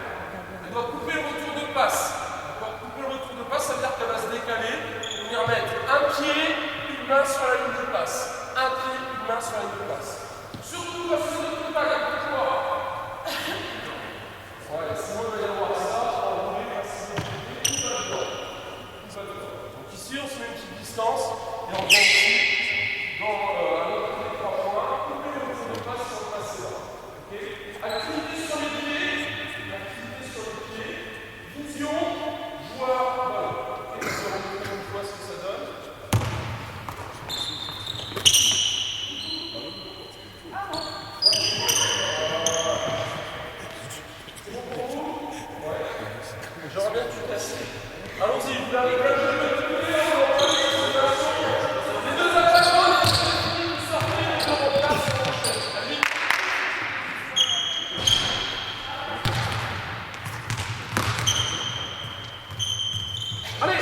Elle doit couper le retour de passe. D'accord? Couper le retour de passe, ça veut dire qu'elle va se décaler et venir mettre un pied, une main sur la ligne de passe. Un pied, une main sur la ligne de passe. Surtout quand c'est notre contact avec le joueur. Ouais, sinon il va y avoir ça, on va rouler par 6 donc ici on se met une petite distance et on vient ici dans un autre côté de 3 points, couper le retour de passe sans passer là. Okay. Activité sur les pieds, vision, joueur, ballon. Ok, on va remonter une fois ce que ça donne. C'est bon pour vous? Ouais. J'aimerais bien que tu testes. Allons-y, vous l'avez bien joué. Les deux attaquants, vous sortez, les deux replacent sur l'enchaîne. Allez. Allez!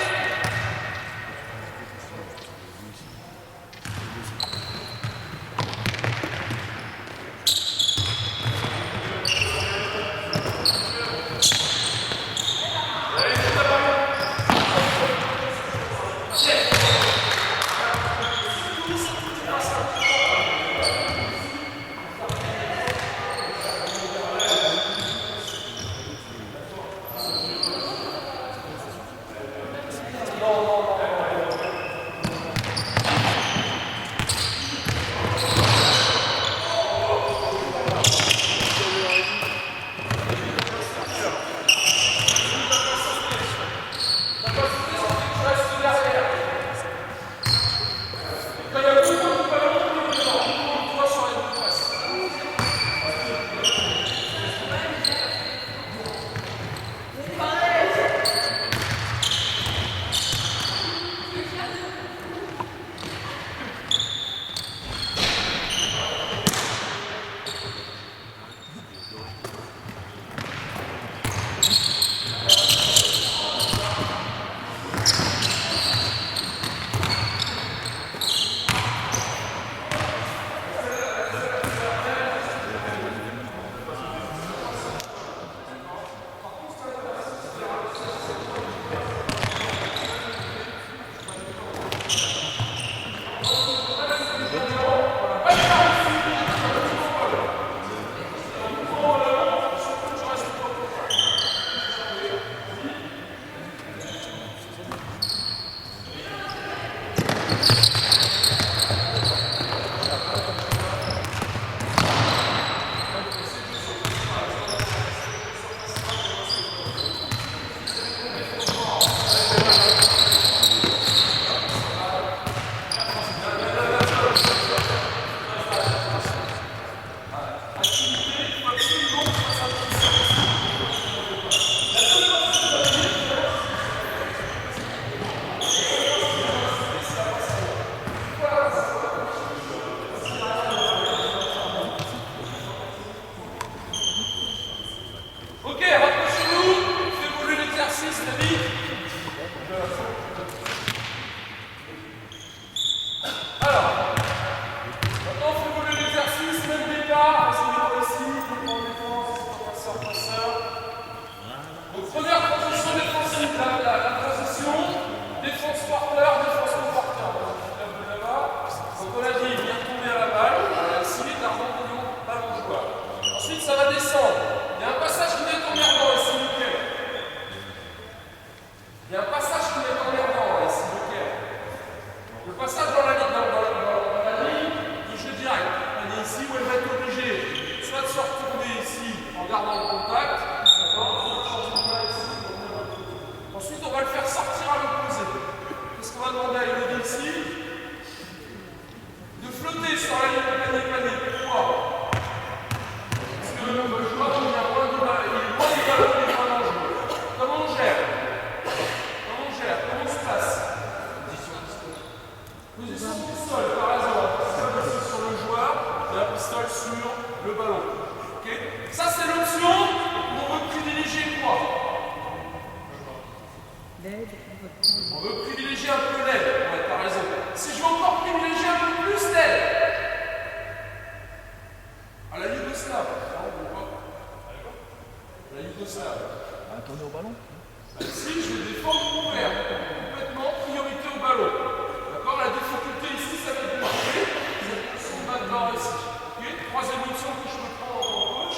Ok, rapprochez-vous, faites évoluer l'exercice, David. Alors, maintenant on fait évoluer l'exercice, même départ, c'est pour ici, en défense, passeur. Donc première transition défensive, la transition, défense porteur, défense non porteur. Donc on a dit, il vient tomber à la balle, ici il est ardent, ballon joueur. Ensuite ça va descendre. Il y a un passage qui est emmerdant ici, lequel? Il y a un passage qui est emmerdant ici, lequel? Le passage dans la ligne du jeu direct. Elle est ici où elle va être obligée soit de se retourner ici en gardant le contact, ensuite on va le faire sortir à l'opposé. Qu'est-ce qu'on va demander à Elodie ici? De flotter sur la ligne panier. Pourquoi? Parce que le joueur il est loin du ballon, il est loin dangereux. Comment on gère? Comment on se place? Position pistole, par exemple. Pistole sur le joueur et un pistole sur le ballon. Okay, ça c'est l'option où on veut privilégier quoi? On veut privilégier un peu l'aide. Ouais, t'as raison. Si je veux encore privilégier un peu plus l'aide, à la Yougoslave. La Yougoslave. Tourner au ballon. Ici, je vais défendre ouvert. Complètement priorité au ballon. D'accord? La difficulté ici, ça va être de marquer. Son backdoor ici. Okay, troisième option que je peux prendre en coach.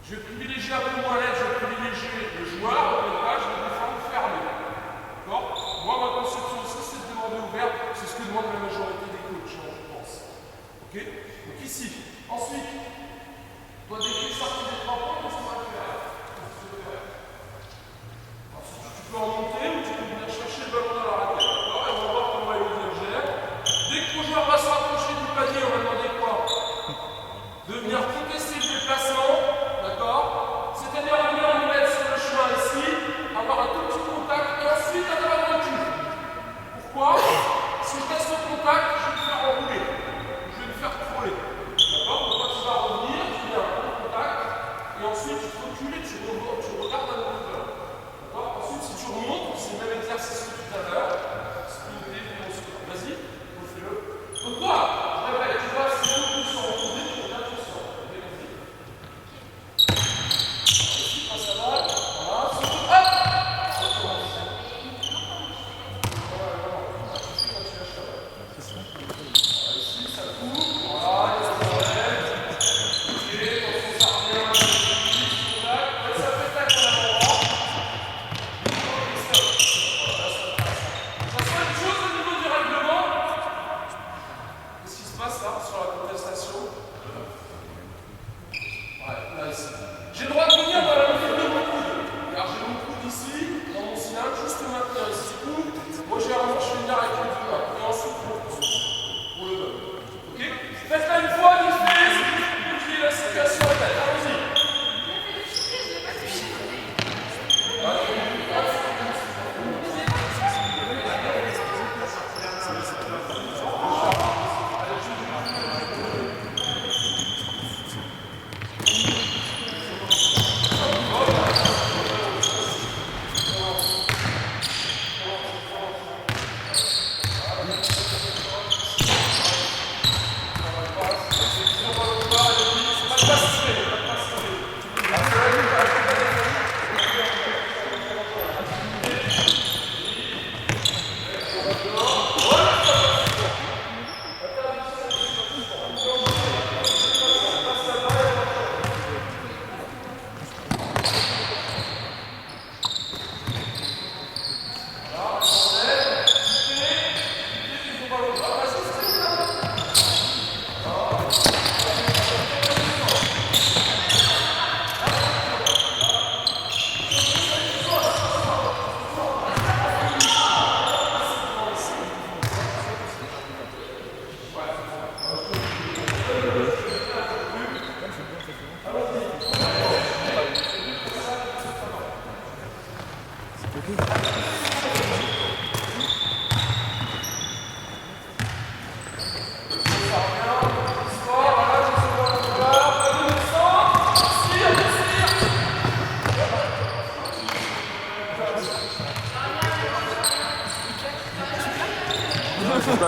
Je vais privilégier un peu moins l'aide, je vais privilégier le joueur. Là, je vais défendre fermé. D'accord? Moi, ma conception aussi, c'est de demander ouvert. C'est ce que demande la majorité des coachs, je pense. Ok? Donc ici. Ensuite, toi, dès que tu sortis des 3 points, qu'est-ce qu'on va faire? Ensuite, tu peux remonter ou tu peux venir chercher le ballon dans la raquette. D'accord? Et on va voir comment il le gère. Dès que ton joueur va se rapprocher du panier, on va demander quoi? De venir contester le déplacement. D'accord? C'est-à-dire venir nous mettre sur le chemin ici, avoir un tout petit contact et ensuite avoir un recul. Pourquoi? Si je laisse le contact, je vais le faire enrouler. Je vais le faire frôler. D'accord? Donc quand tu vas revenir, tu viens en contact.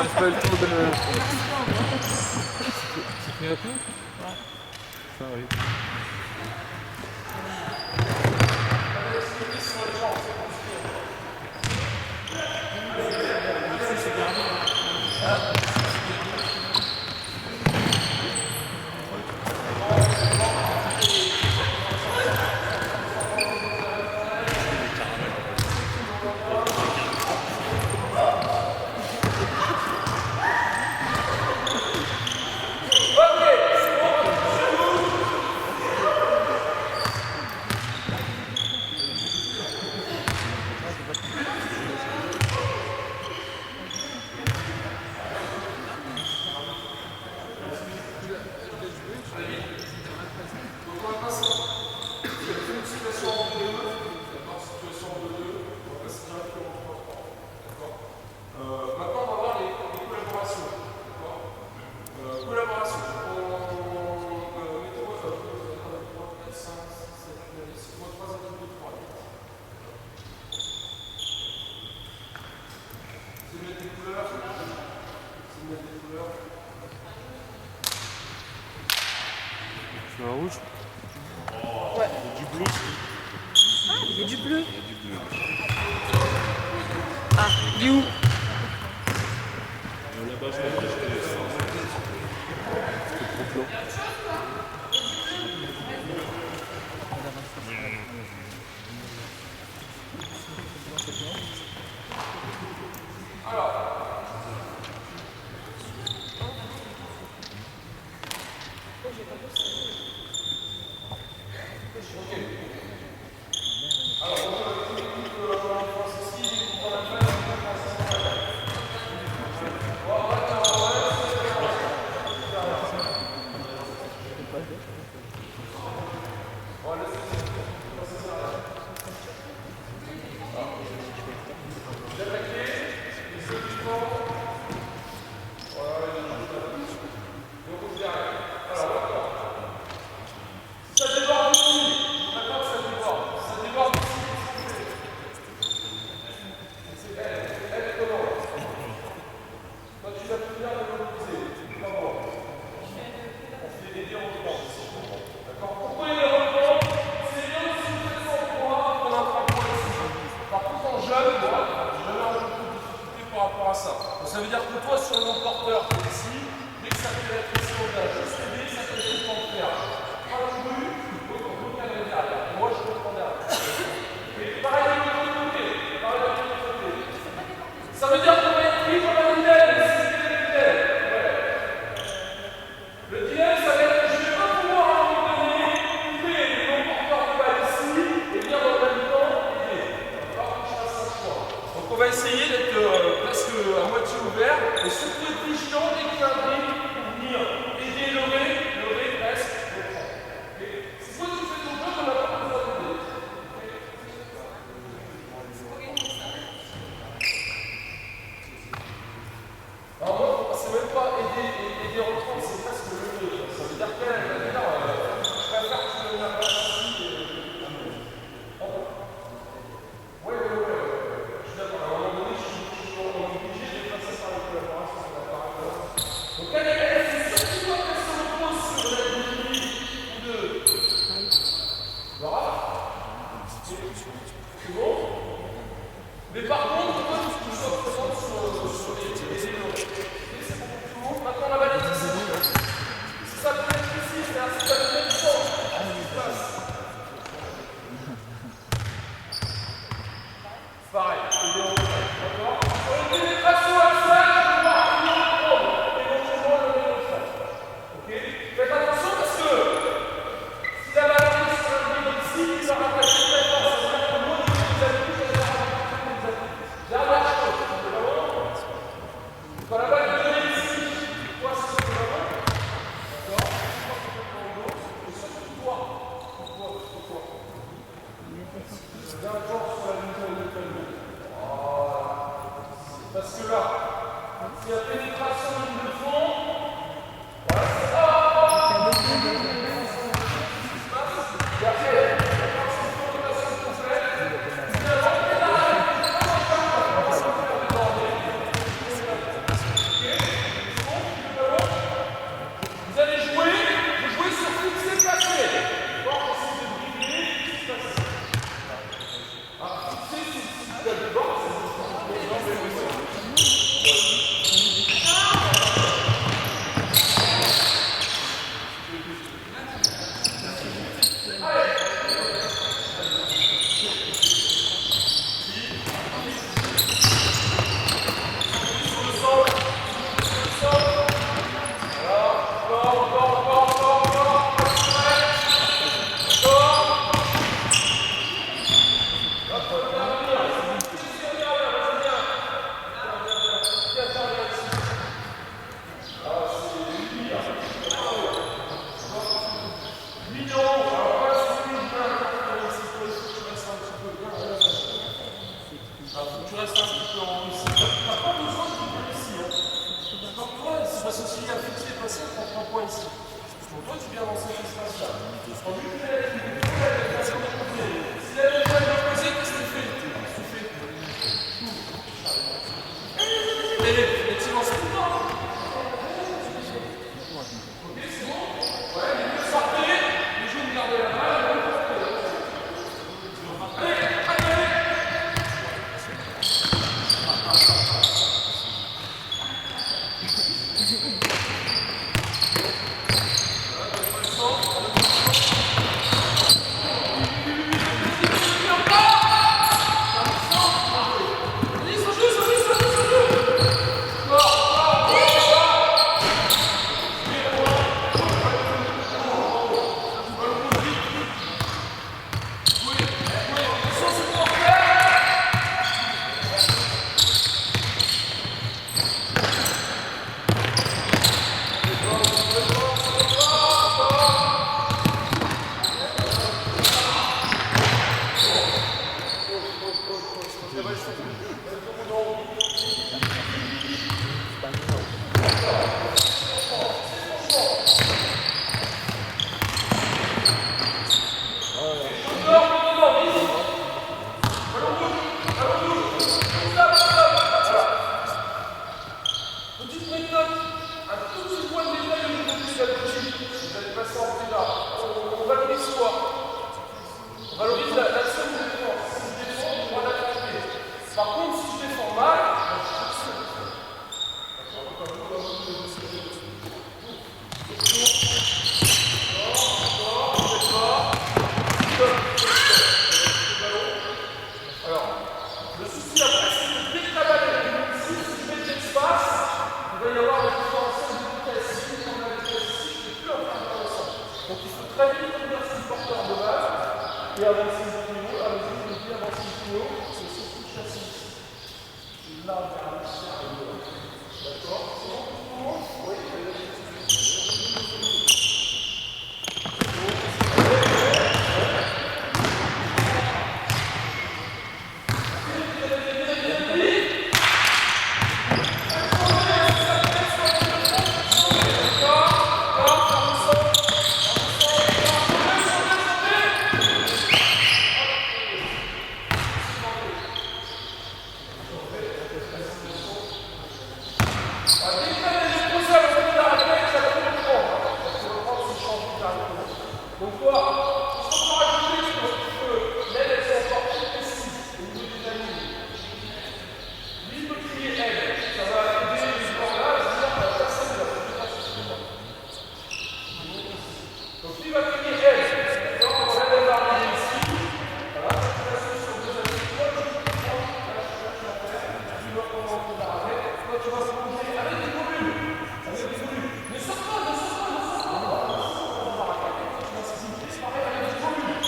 j'ai pas eu le temps de le... C'est fini maintenant? Ouais. Ça arrive. C'est un rouge? Ouais. Il y a du bleu. Ah, il y a du bleu. Il y a du bleu. Ah, il est où? Là-bas, je l'ai acheté. C'était trop blanc. Ça veut dire que toi, sur mon porteur, qui est ici, dès que ça fait être ici, on va juste aider, ça fait tout le temps faire. Pas le bruit, l'autre caméra derrière. Moi, je reprends derrière. Et pareil de l'autre côté. Pareil de l'autre côté. Ça veut dire qu'on va être pris comme un dilemme. C'est le dilemme. Ouais. Le dilemme, ça va être que je ne vais pas pouvoir à un moment donné couper mon porteur qui va ici et venir dans le même temps aider. Il va falloir que je fasse un choix. Donc on va essayer d'être presque à moitié ouvert et surtout être vigilant dès qu'il y a un dribble pour venir aider le reste, le prend. Okay. C'est quoi tu fais ton jeu, on n'a pas besoin d'aider. Alors moi, c'est même pas aider reprendre, c'est presque le mieux. Ça veut dire qu'elle va dire, je préfère que tu me la passes ici. Ouais. Je suis d'accord. À un moment donné, je suis obligé de passer par la collaboration sur la parole. Donc elle, c'est surtout pas qu'elle se repose sur la dynamique ou deux. Voilà. C'est bon. Mais par contre, moi, je suis présent sur les éléments. C'est beaucoup plus haut. Maintenant, la balle est ici. Si ça peut être ici, c'est-à-dire si ça peut être ça, qu'est-ce qui se passe? Pareil, d'accord? Sur une pénétration axiale, je vais pouvoir finir le prendre, éventuellement le mettre au centre. Ok? Faites attention parce que si la balle arrive sur un dribble ici, il va rattacher très fort. Ça veut dire que moi, je vous appuie, je vais rattacher. Dernière chose, c'est vraiment. Quand la balle est donnée ici, toi, c'est vraiment. D'accord? Et surtout toi. Bien genre sur la ligne de l'école. Parce que là, s'il y a pénétration ligne de fond, voilà, c'est ça. Et après, c'est une rotation complète. Finalement, on est là, on va faire des bordées. Petite méthode, un tout petit point de détail au niveau du diagnostic. Vous allez passer en pédale. On valorise quoi? On valorise l'action de défense. Si je défends, on va l'activer. Par contre, si je défends mal, alors, le souci après, c'est que dès que la balle est venue ici, si je mets de l'espace, il va y avoir la différence de vitesse. Si on a la vitesse ici, je ne suis plus en train de faire ça. Donc il faut très vite inverser le porteur de balle et avancer le tuyau, avancer le tuyau, c'est surtout chasser ici. Là, vers l'extérieur. D'accord? C'est bon pour tout le monde? Oui. Donc toi, il faut pas rajouter que l'aile, elle soit encore plus précise au niveau des animaux. Lui, il peut crier aile. Ça va aider les gens là à se dire que la personne ne va pas se faire. Donc lui, il va crier aile. D'accord? On va l'aile va arriver ici. Voilà, je vais passer sur deux animaux. Toi, tu prends, là, tu vas faire. Tu vas prendre un peu d'arrêt. Toi, tu vas se plonger avec des volumes. Avec des volumes. Ne saute pas, ne saute pas, ne saute pas. Pareil avec des volumes.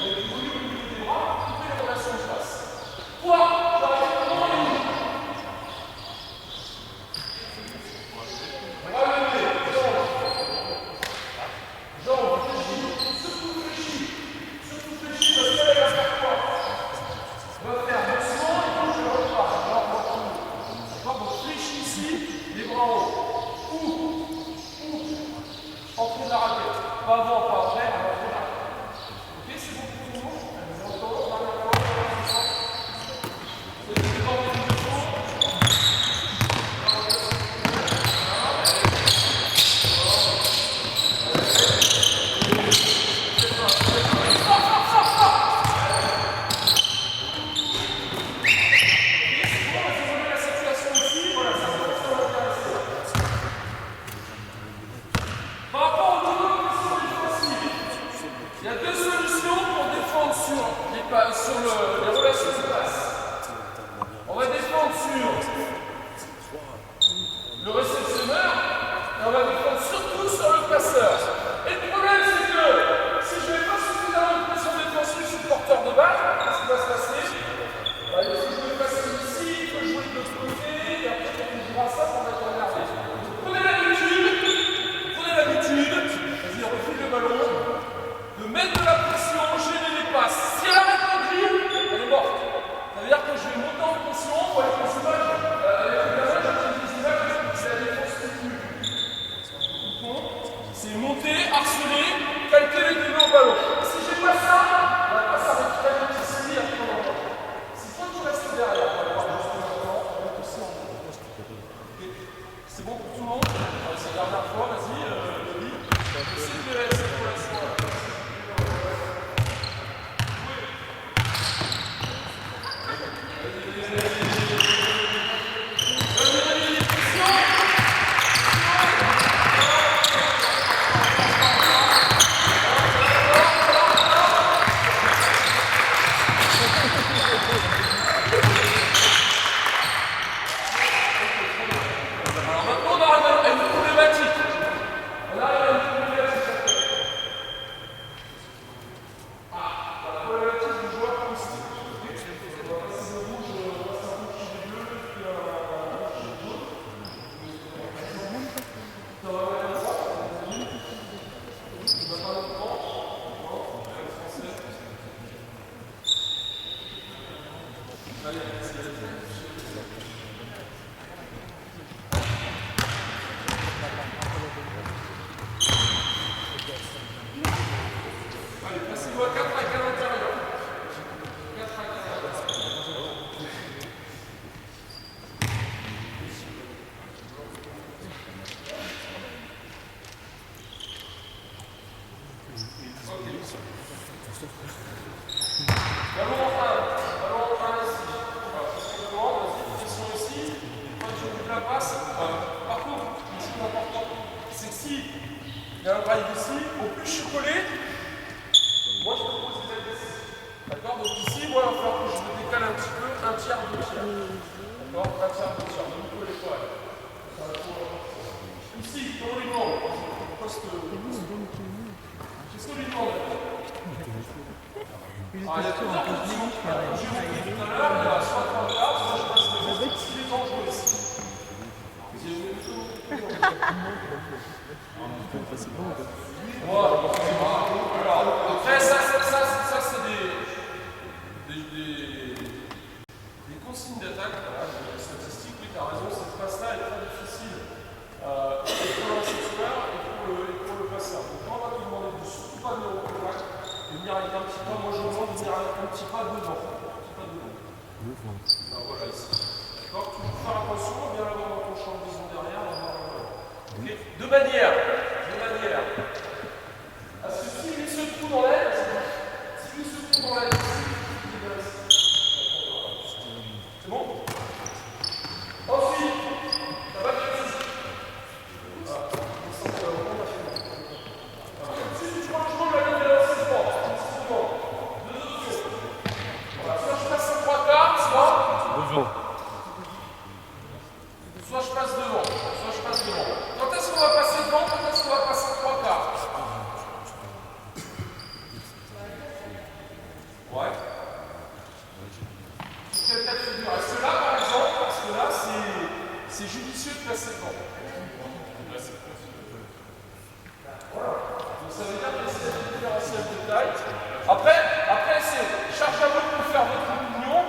Avec des volumes au niveau des bras, tu fais les relations de face. Toi, tu arrives comment les mains. Relevé, jambe, fléchie, surtout fléchie, parce qu'elle va faire quoi? Elle va faire doucement et puis je repars. D'accord, donc fléchis ici, les bras en haut. Entrée de la raquette. Pas avant, pas après, avant de la raquette. Ok, c'est bon pour tout le monde? Allez, on commence par la parole. C'est le temps de sur les relations de passe. On va défendre sur le réceptionneur et on va défendre surtout sur le passeur. Et le problème, c'est que si je ne mets pas suffisamment de pression défensive sur le porteur de balle, qu'est-ce qui va se passer? Si je me passe ici, il peut jouer de l'autre côté, et après, quand il dira ça, on va être énervé. Prenez l'habitude, vas-y, on refile le ballon, de mettre de la pression, gêner les passes. Si elle arrête de dire, elle est morte. Ça veut dire que je vais monter en pression pour aller sur le match. C'est la défense plus. C'est monter, harceler, calquer les deux au ballon. Si j'ai pas ça, la passe arrive très vite ici à tout moment. Si toi tu restes derrière, on va voir juste maintenant, on va aussi en haut. C'est bon pour tout le monde? C'est la dernière fois, vas-y, Denis. Essaye de cette relation-là. Alors maintenant, on arrive à une problématique. On arrive à une problématique après. La problématique du joueur comme ça. On va passer le rouge, on va passer un rouge chez les bleus, puis un rouge chez les jaunes. Ça va aller comme ça. On va pas longtemps. Allez, c'est Ballon en 1 ici. Voilà, c'est ce que je demande. Vas-y, position ici. Toi, tu occupes la passe. Par contre, ici, l'important, c'est que si il y a un drive ici, au plus je suis collé, moi je peux poser des aides ici. D'accord? Donc ici, moi, il va falloir que je me décale un petit peu, un tiers, deux tiers. D'accord? Un tiers, deux tiers. Ne me collez pas. Ici, comment lui demande? Poste. Qu'est-ce qu'on lui demande? Ah, il y a plusieurs positions. J'ai montré tout à l'heure, il y a soit 34, soit je passe les autres. S'il est dangereux ici. Voilà. Après, ça c'est des consignes d'attaque. Voilà, des statistiques, oui, tu as raison, cette passe-là est très difficile. Et pour le récepteur et pour le passeur. Donc, quand on va te demander de surtout pas venir au contact, de venir avec un petit pas, moi je demande de venir avec un petit pas devant. Un petit pas devant. Alors, voilà, ici. D'accord? Tu peux faire attention, bien l'avoir dans ton champ de vision derrière. Okay. Deux manières. Parce que s'il met ce trou dans l'aile, c'est bon? Ensuite, ça va bien ici. Si tu prends le chemin de la ligne de lancement, c'est bon. Deux options. Voilà, soit je passe en 3/4, soit je passe devant. Quand est-ce qu'on va passer devant? Quand est-ce qu'on va passer en 3/4? Ouais. Quel cas de figure? Est-ce que là, par exemple, parce que là, c'est judicieux de passer devant. Voilà. Donc ça veut dire que c'est un différentiel de taille. Après c'est charge à vous de faire votre opinion.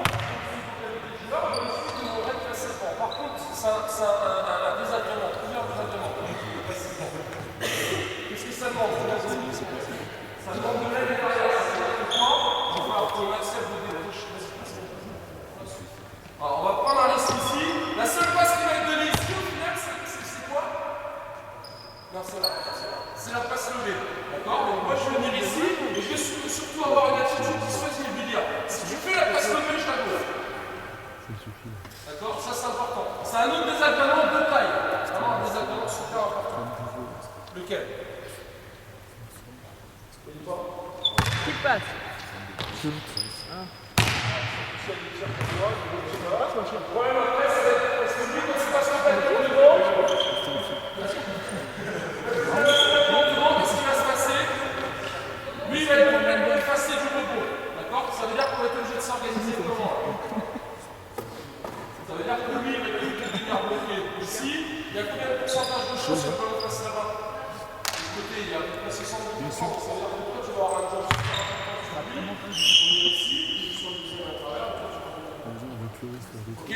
Par contre, c'est un désagrément, plusieurs désagréments. Qu'est-ce que ça demande? Ça demande de l'aide derrière. Il va falloir qu'on accepte de décrocher. Alors, on va prendre un risque ici. La seule passe qui va être donnée ici, au final, c'est quoi? Non, c'est là. C'est la passe levée. D'accord? Donc, moi, je vais venir ici et je vais surtout avoir une attitude dissuasive. Je vais dire, si tu fais la passe levée, je la gauche. D'accord? Ça, c'est important. C'est un autre désagrément de taille. Vraiment un désagrément super important. Lequel? Qui passe? Le problème après, c'est parce que lui, quand tu passes le panier devant, qu'est-ce qui va se passer? Lui, il va être complètement effacé du repos. D'accord? Ça veut dire qu'on va être obligé de s'organiser comment? Ça veut dire que lui, il va être obligé de venir bloquer ici. Il y a combien de pourcentage de choses sur le ballon passe là-bas? Du côté, il y a à peu près 62%. Ça veut dire que toi, tu vas avoir un job super important sur lui. On est ici, il est sur le deuxième à l'intérieur. Ok?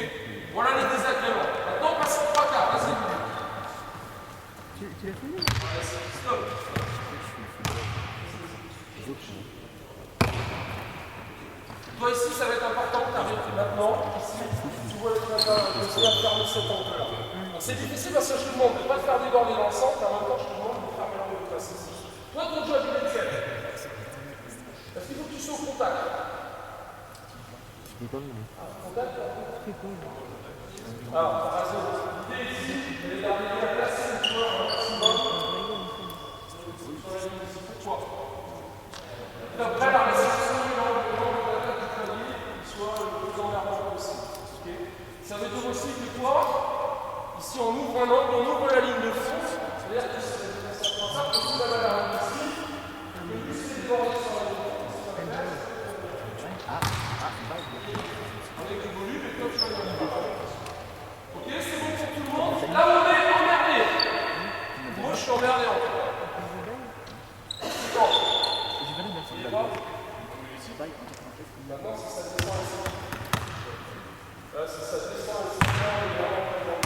Voilà les désagréments. Maintenant, on passe en 3/4. Vas-y. Tu l'as fini? Stop. Toi ici, ça va être important que tu arrives maintenant. Ici, tu vois le matin, je vais fermer cet angle-là. C'est difficile parce que je te demande de ne pas te faire déborder l'ensemble, mais en même temps, je te demande de fermer l'angle de place ici. Toi, ton job, il est de fait. Parce qu'il faut que tu sois au contact. Contact? Alors, par raison. L'idée ici, elle est d'arriver à placer le joueur un maximum sur la ligne ici. Pourquoi? Après, la réception de l'angle d'attaque du panier soit le plus emmerdant possible. Okay? Ça veut dire aussi que toi, ici on ouvre un angle, on ouvre la ligne de fond, c'est-à-dire que c'est ça, que si la balle arrive ici, le but c'est de border sur la ligne de fond. Avec du volume et comme je vais dire. Ok, c'est bon pour tout le monde. Là on est emmerdé. Moi je suis emmerdé en tout cas. Maintenant, si ça descend ici. Là, si ça descend ici, là, on est vraiment présent.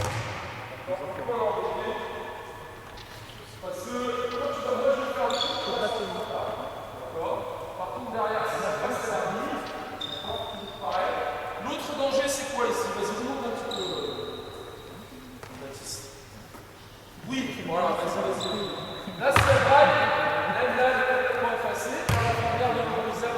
D'accord? Pourquoi on a enlevé? Parce que, moi, je vais faire le truc pour la seconde. D'accord? Par contre, derrière, si ça passe, ça arrive. Pareil. L'autre danger, c'est quoi ici? Vas-y, montre un petit peu. Baptiste. Oui, voilà, vas-y. Là, c'est la balle. Là, elle est complètement effacée. On va faire bien le visage.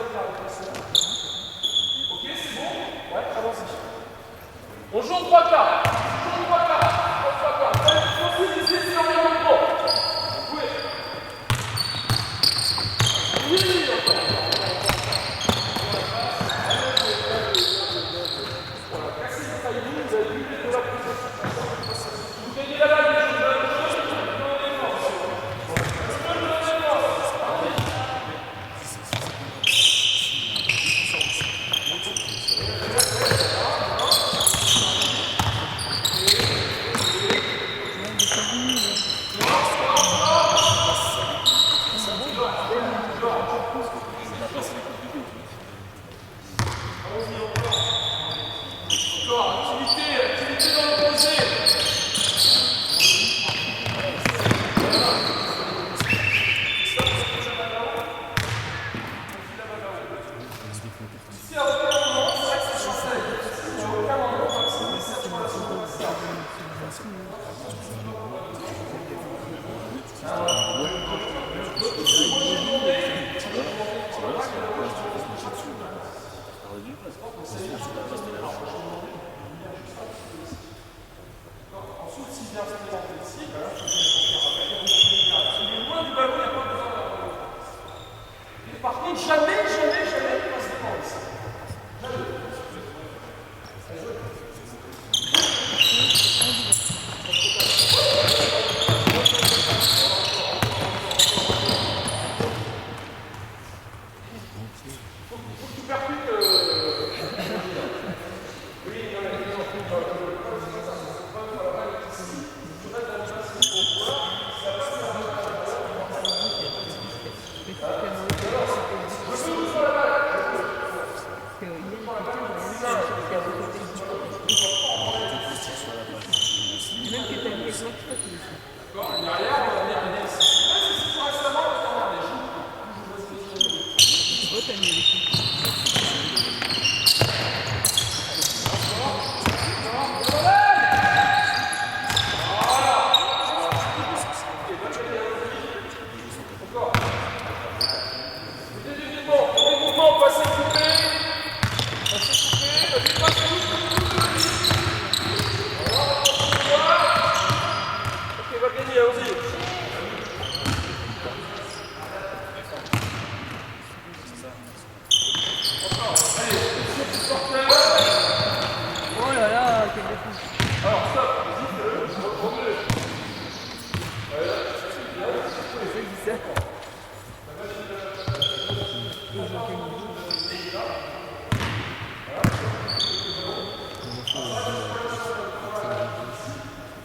Par contre, jamais il passe devant ici. Faut que tu percutes. Même que t'as mis les autres, t'as mis les Mouvement, passez coupé. Ok, va gagner, allons-y. Oh là là, quel défaut. Alors, stop, vas-y, remets-le. C'est ça.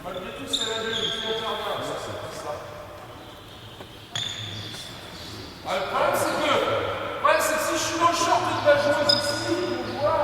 Malgré tout, c'est la gueule, il faut faire bien. Le problème, c'est que si je suis dans le short de la joueuse ici, on voit.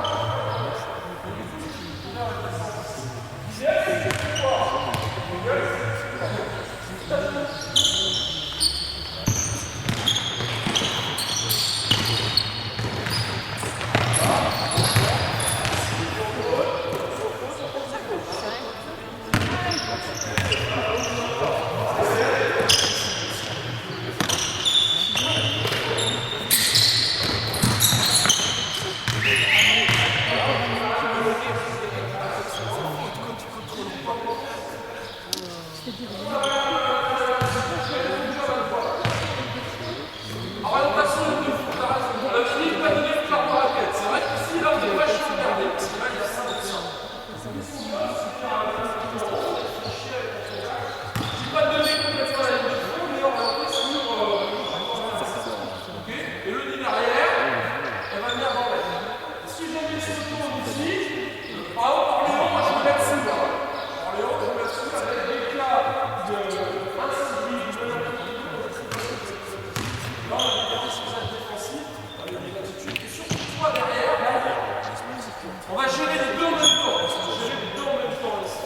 On va gérer les deux en même temps.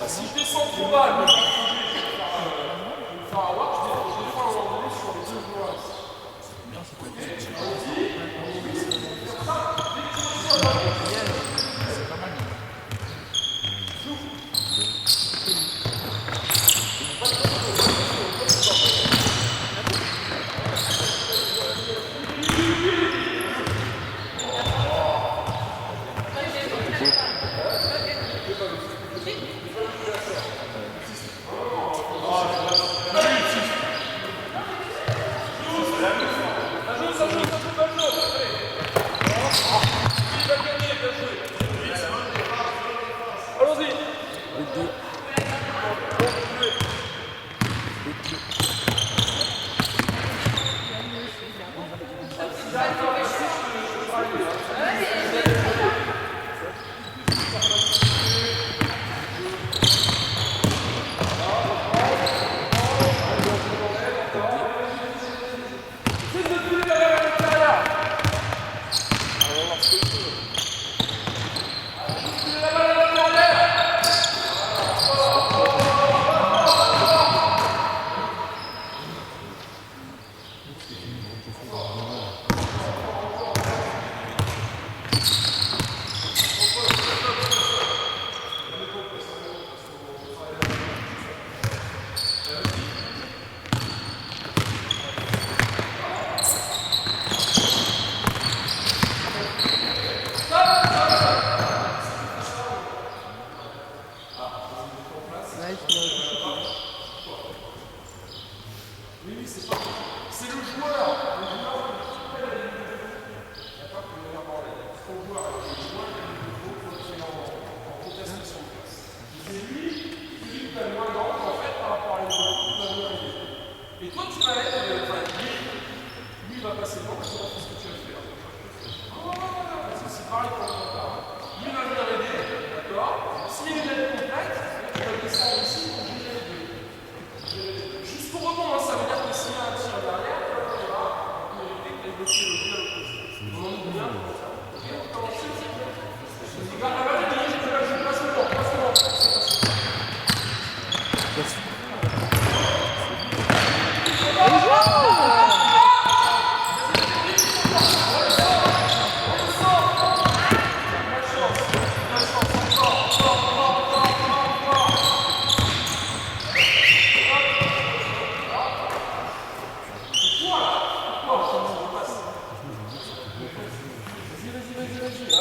Si je descends trop bas, je vais faire avoir, je vais faire un moment donné sur les deux joueurs ici. Les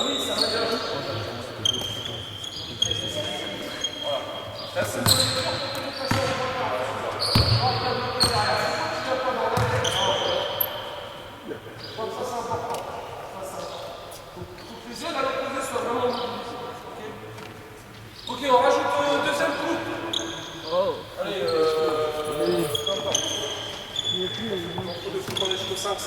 zones à l'opposé soient vraiment mobilisées. Ok, on rajoute le deuxième coup. Oh. Allez, entre deux coups, on est jusqu'au 5-5.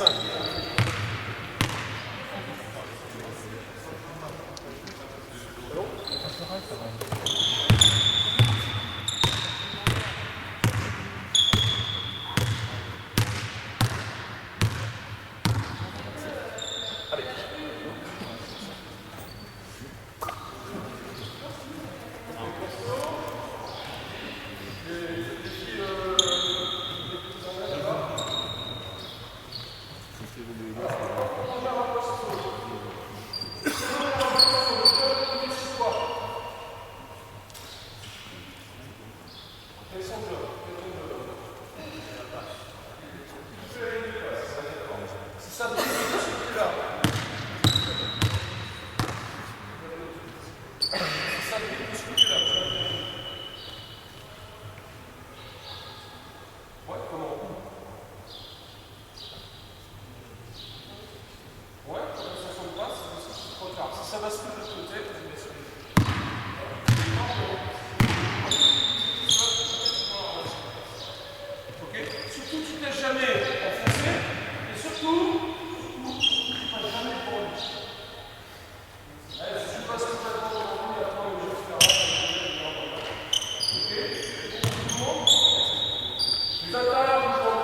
Ça bascule de l'autre côté, vous m'expliquez. Ok. Surtout, tu ne t'es jamais enfoncé. Et surtout, pas jamais tendu. Allez, si tu passes complètement devant lui, après, je vais faire un. Ok. Tout le monde. Les intérieurs du corps.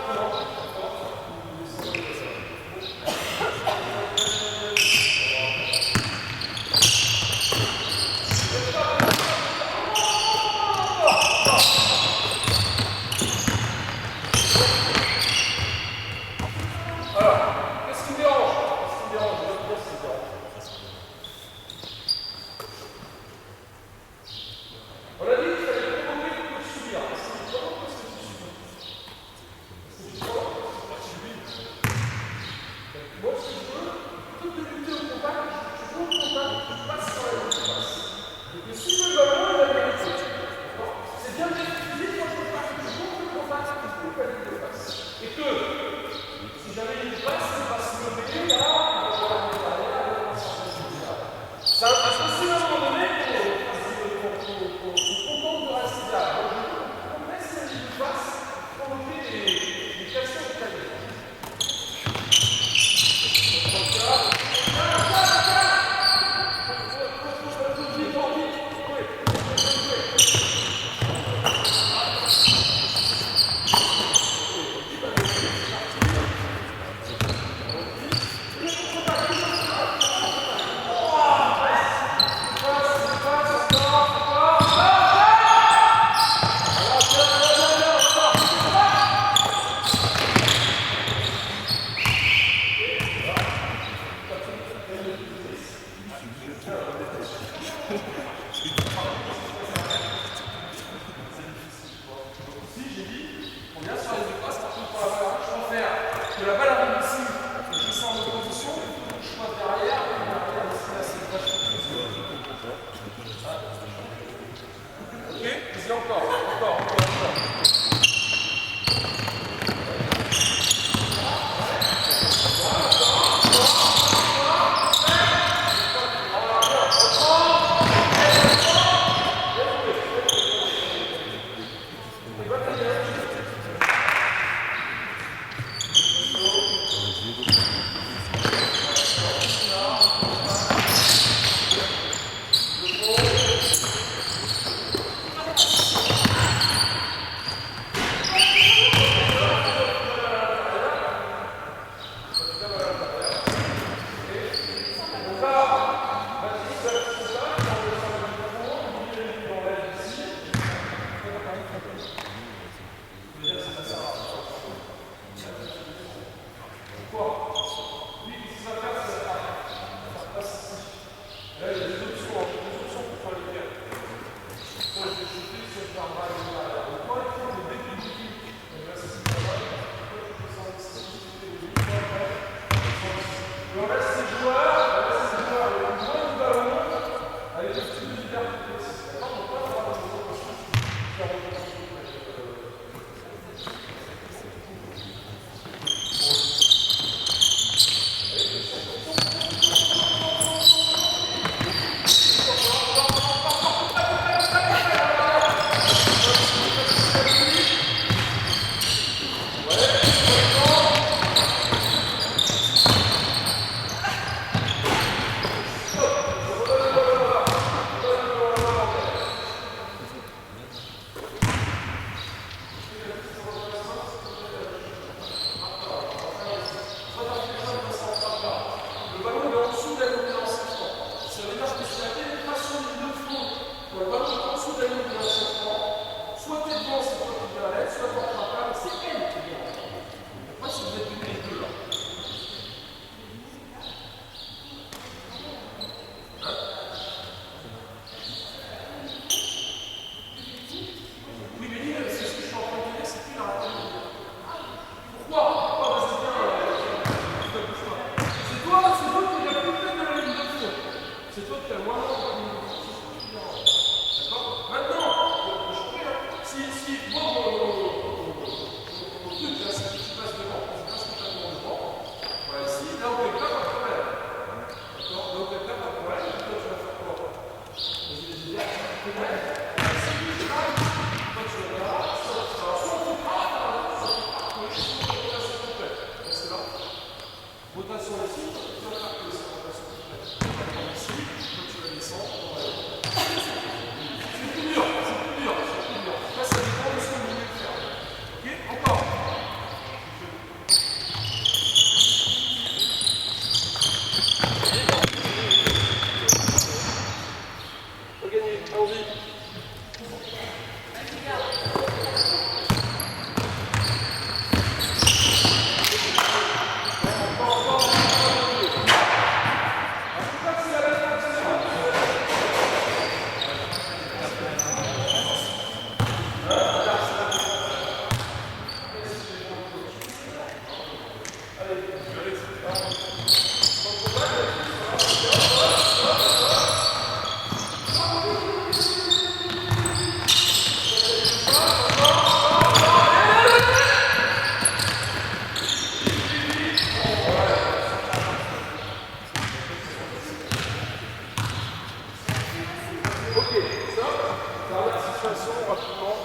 rapidement.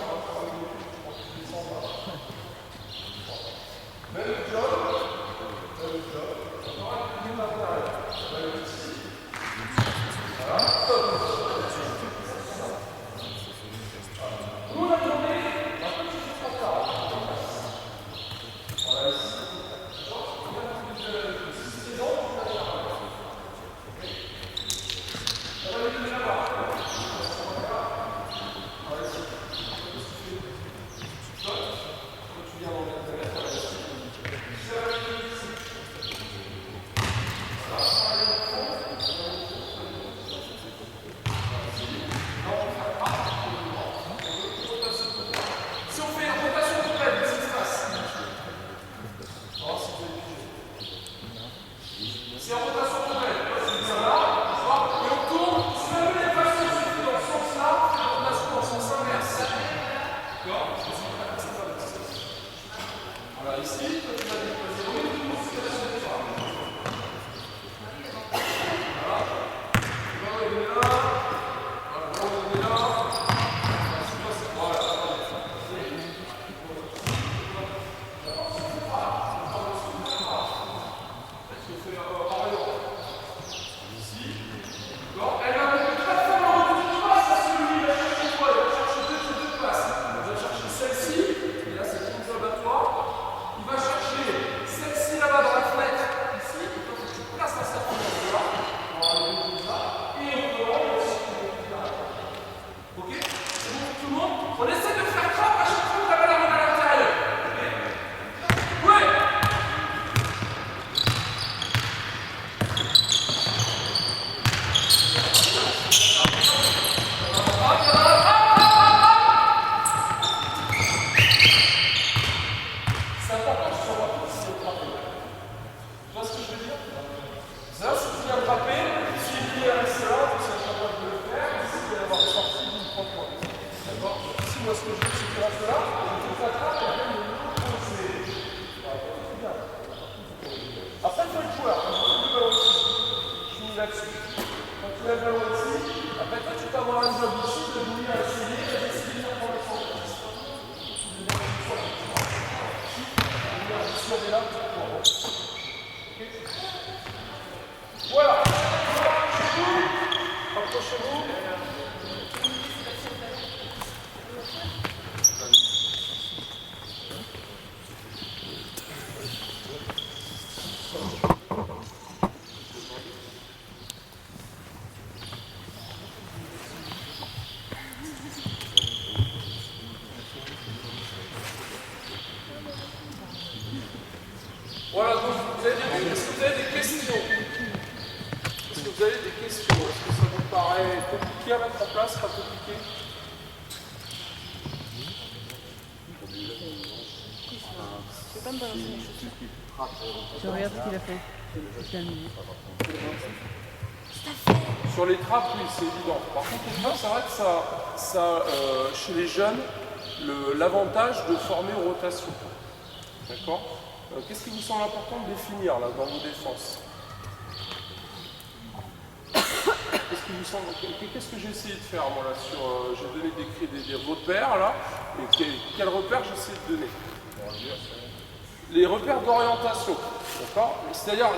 Même job. Voilà, donc vous avez vu, est-ce que vous avez des questions? Est-ce que vous avez des questions? Est-ce que ça vous paraît compliqué à mettre en place, pas compliqué? Je vais pas me balancer les chaussures. Je regarde ce qu'il a fait. C'est amusé. Sur les trappes, oui, c'est évident. Par contre, les trappes, c'est vrai que ça chez les jeunes, l'avantage de former aux rotations. D'accord? Qu'est-ce qui vous semble important de définir là, dans vos défenses? Qu'est-ce que j'ai essayé de faire moi là sur, j'ai donné des repères là, et quels repères j'ai essayé de donner? Les repères d'orientation, d'accord? C'est-à-dire,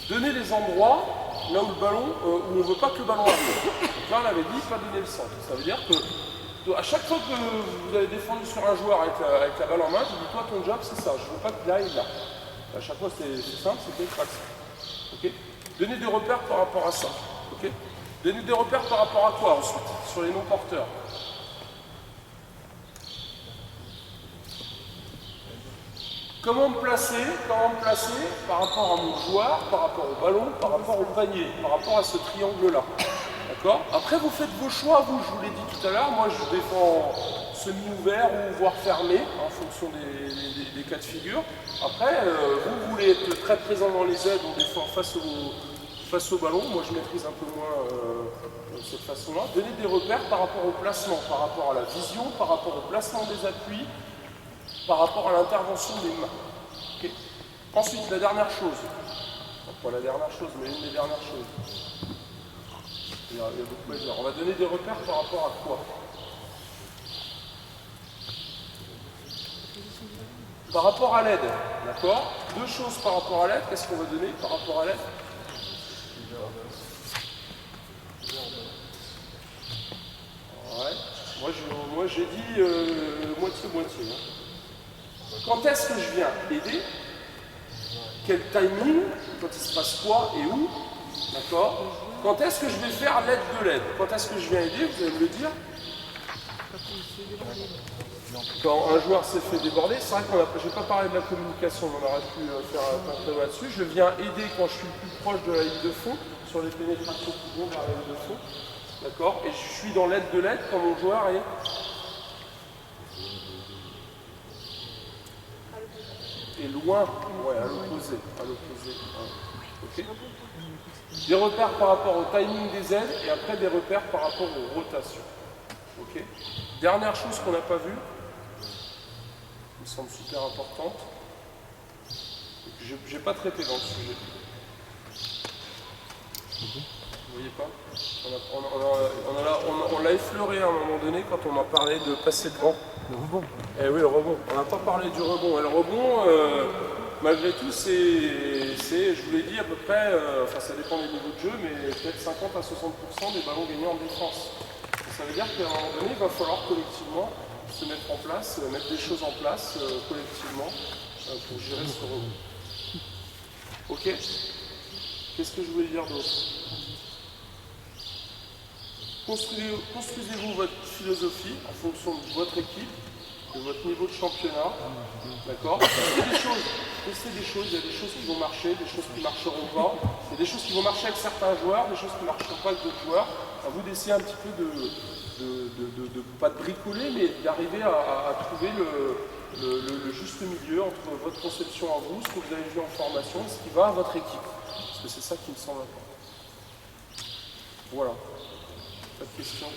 donner les endroits là où le ballon, où on ne veut pas que le ballon arrive. Donc là on avait dit pas donner le centre. Ça veut dire que à chaque fois que vous avez défendu sur un joueur avec la balle en main, je dis toi ton job c'est ça, je ne veux pas qu'il aille là. À chaque fois c'est simple, c'est extraction. Okay. Donnez des repères par rapport à ça. Okay. Donnez des repères par rapport à quoi ensuite, sur les non-porteurs. Comment me placer par rapport à mon joueur, par rapport au ballon, par rapport au panier, par rapport à ce triangle-là. D'accord? Après, vous faites vos choix, vous, je vous l'ai dit tout à l'heure. Moi, je défends semi-ouvert ou voire fermé, en fonction des cas de figure. Après, vous voulez être très présent dans les aides, on défend face au ballon. Moi, je maîtrise un peu moins cette façon-là. Donnez des repères par rapport au placement, par rapport à la vision, par rapport au placement des appuis, par rapport à l'intervention des mains. Okay. Ensuite, la dernière chose, pas la dernière chose, mais une des dernières choses. Il y a beaucoup à dire. On va donner des repères par rapport à quoi? Par rapport à l'aide, d'accord? Deux choses par rapport à l'aide. Qu'est-ce qu'on va donner par rapport à l'aide? Ouais. Moi j'ai dit moitié-moitié. Hein. Quand est-ce que je viens aider? Quel timing? Quand il se passe quoi et où? D'accord? Quand est-ce que je vais faire l'aide de l'aide? Quand est-ce que je viens aider? Vous allez me le dire? Quand un joueur s'est fait déborder, c'est vrai que je n'ai pas parlé de la communication, on aurait pu faire un peu là-dessus. Je viens aider quand je suis le plus proche de la ligne de fond, sur les pénétrations qui vont vers la ligne de fond. D'accord? Et je suis dans l'aide de l'aide quand mon joueur est... Et loin, ouais, à l'opposé. Ok? Des repères par rapport au timing des aides et après des repères par rapport aux rotations. Ok? Dernière chose qu'on n'a pas vue, qui me semble super importante, et que je n'ai pas traité dans le sujet. Vous voyez pas? On l'a effleuré à un moment donné quand on a parlé de passer devant. Le rebond. Eh oui, le rebond. On n'a pas parlé du rebond. Et le rebond, malgré tout, je vous l'ai dit à peu près, enfin ça dépend des niveaux de jeu, mais peut-être 50 à 60% des ballons gagnés en défense. Et ça veut dire qu'à un moment donné, il va falloir collectivement se mettre en place, mettre des choses en place collectivement pour gérer ce rebond. Ok? Qu'est-ce que je voulais dire d'autre? Construisez-vous votre philosophie en fonction de votre équipe, de votre niveau de championnat. D'accord? Testez des choses, il y a des choses qui vont marcher, des choses qui ne marcheront pas. Il y a des choses qui vont marcher avec certains joueurs, des choses qui ne marcheront pas avec d'autres joueurs. À vous d'essayer un petit peu pas de bricoler, mais d'arriver à trouver le juste milieu entre votre conception à vous, ce que vous avez vu en formation, et ce qui va à votre équipe. Parce que c'est ça qui me semble important. Voilà. Pas de questions?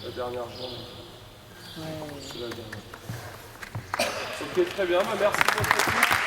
La dernière journée. Ouais. C'est la dernière. Ok, très bien. Merci beaucoup.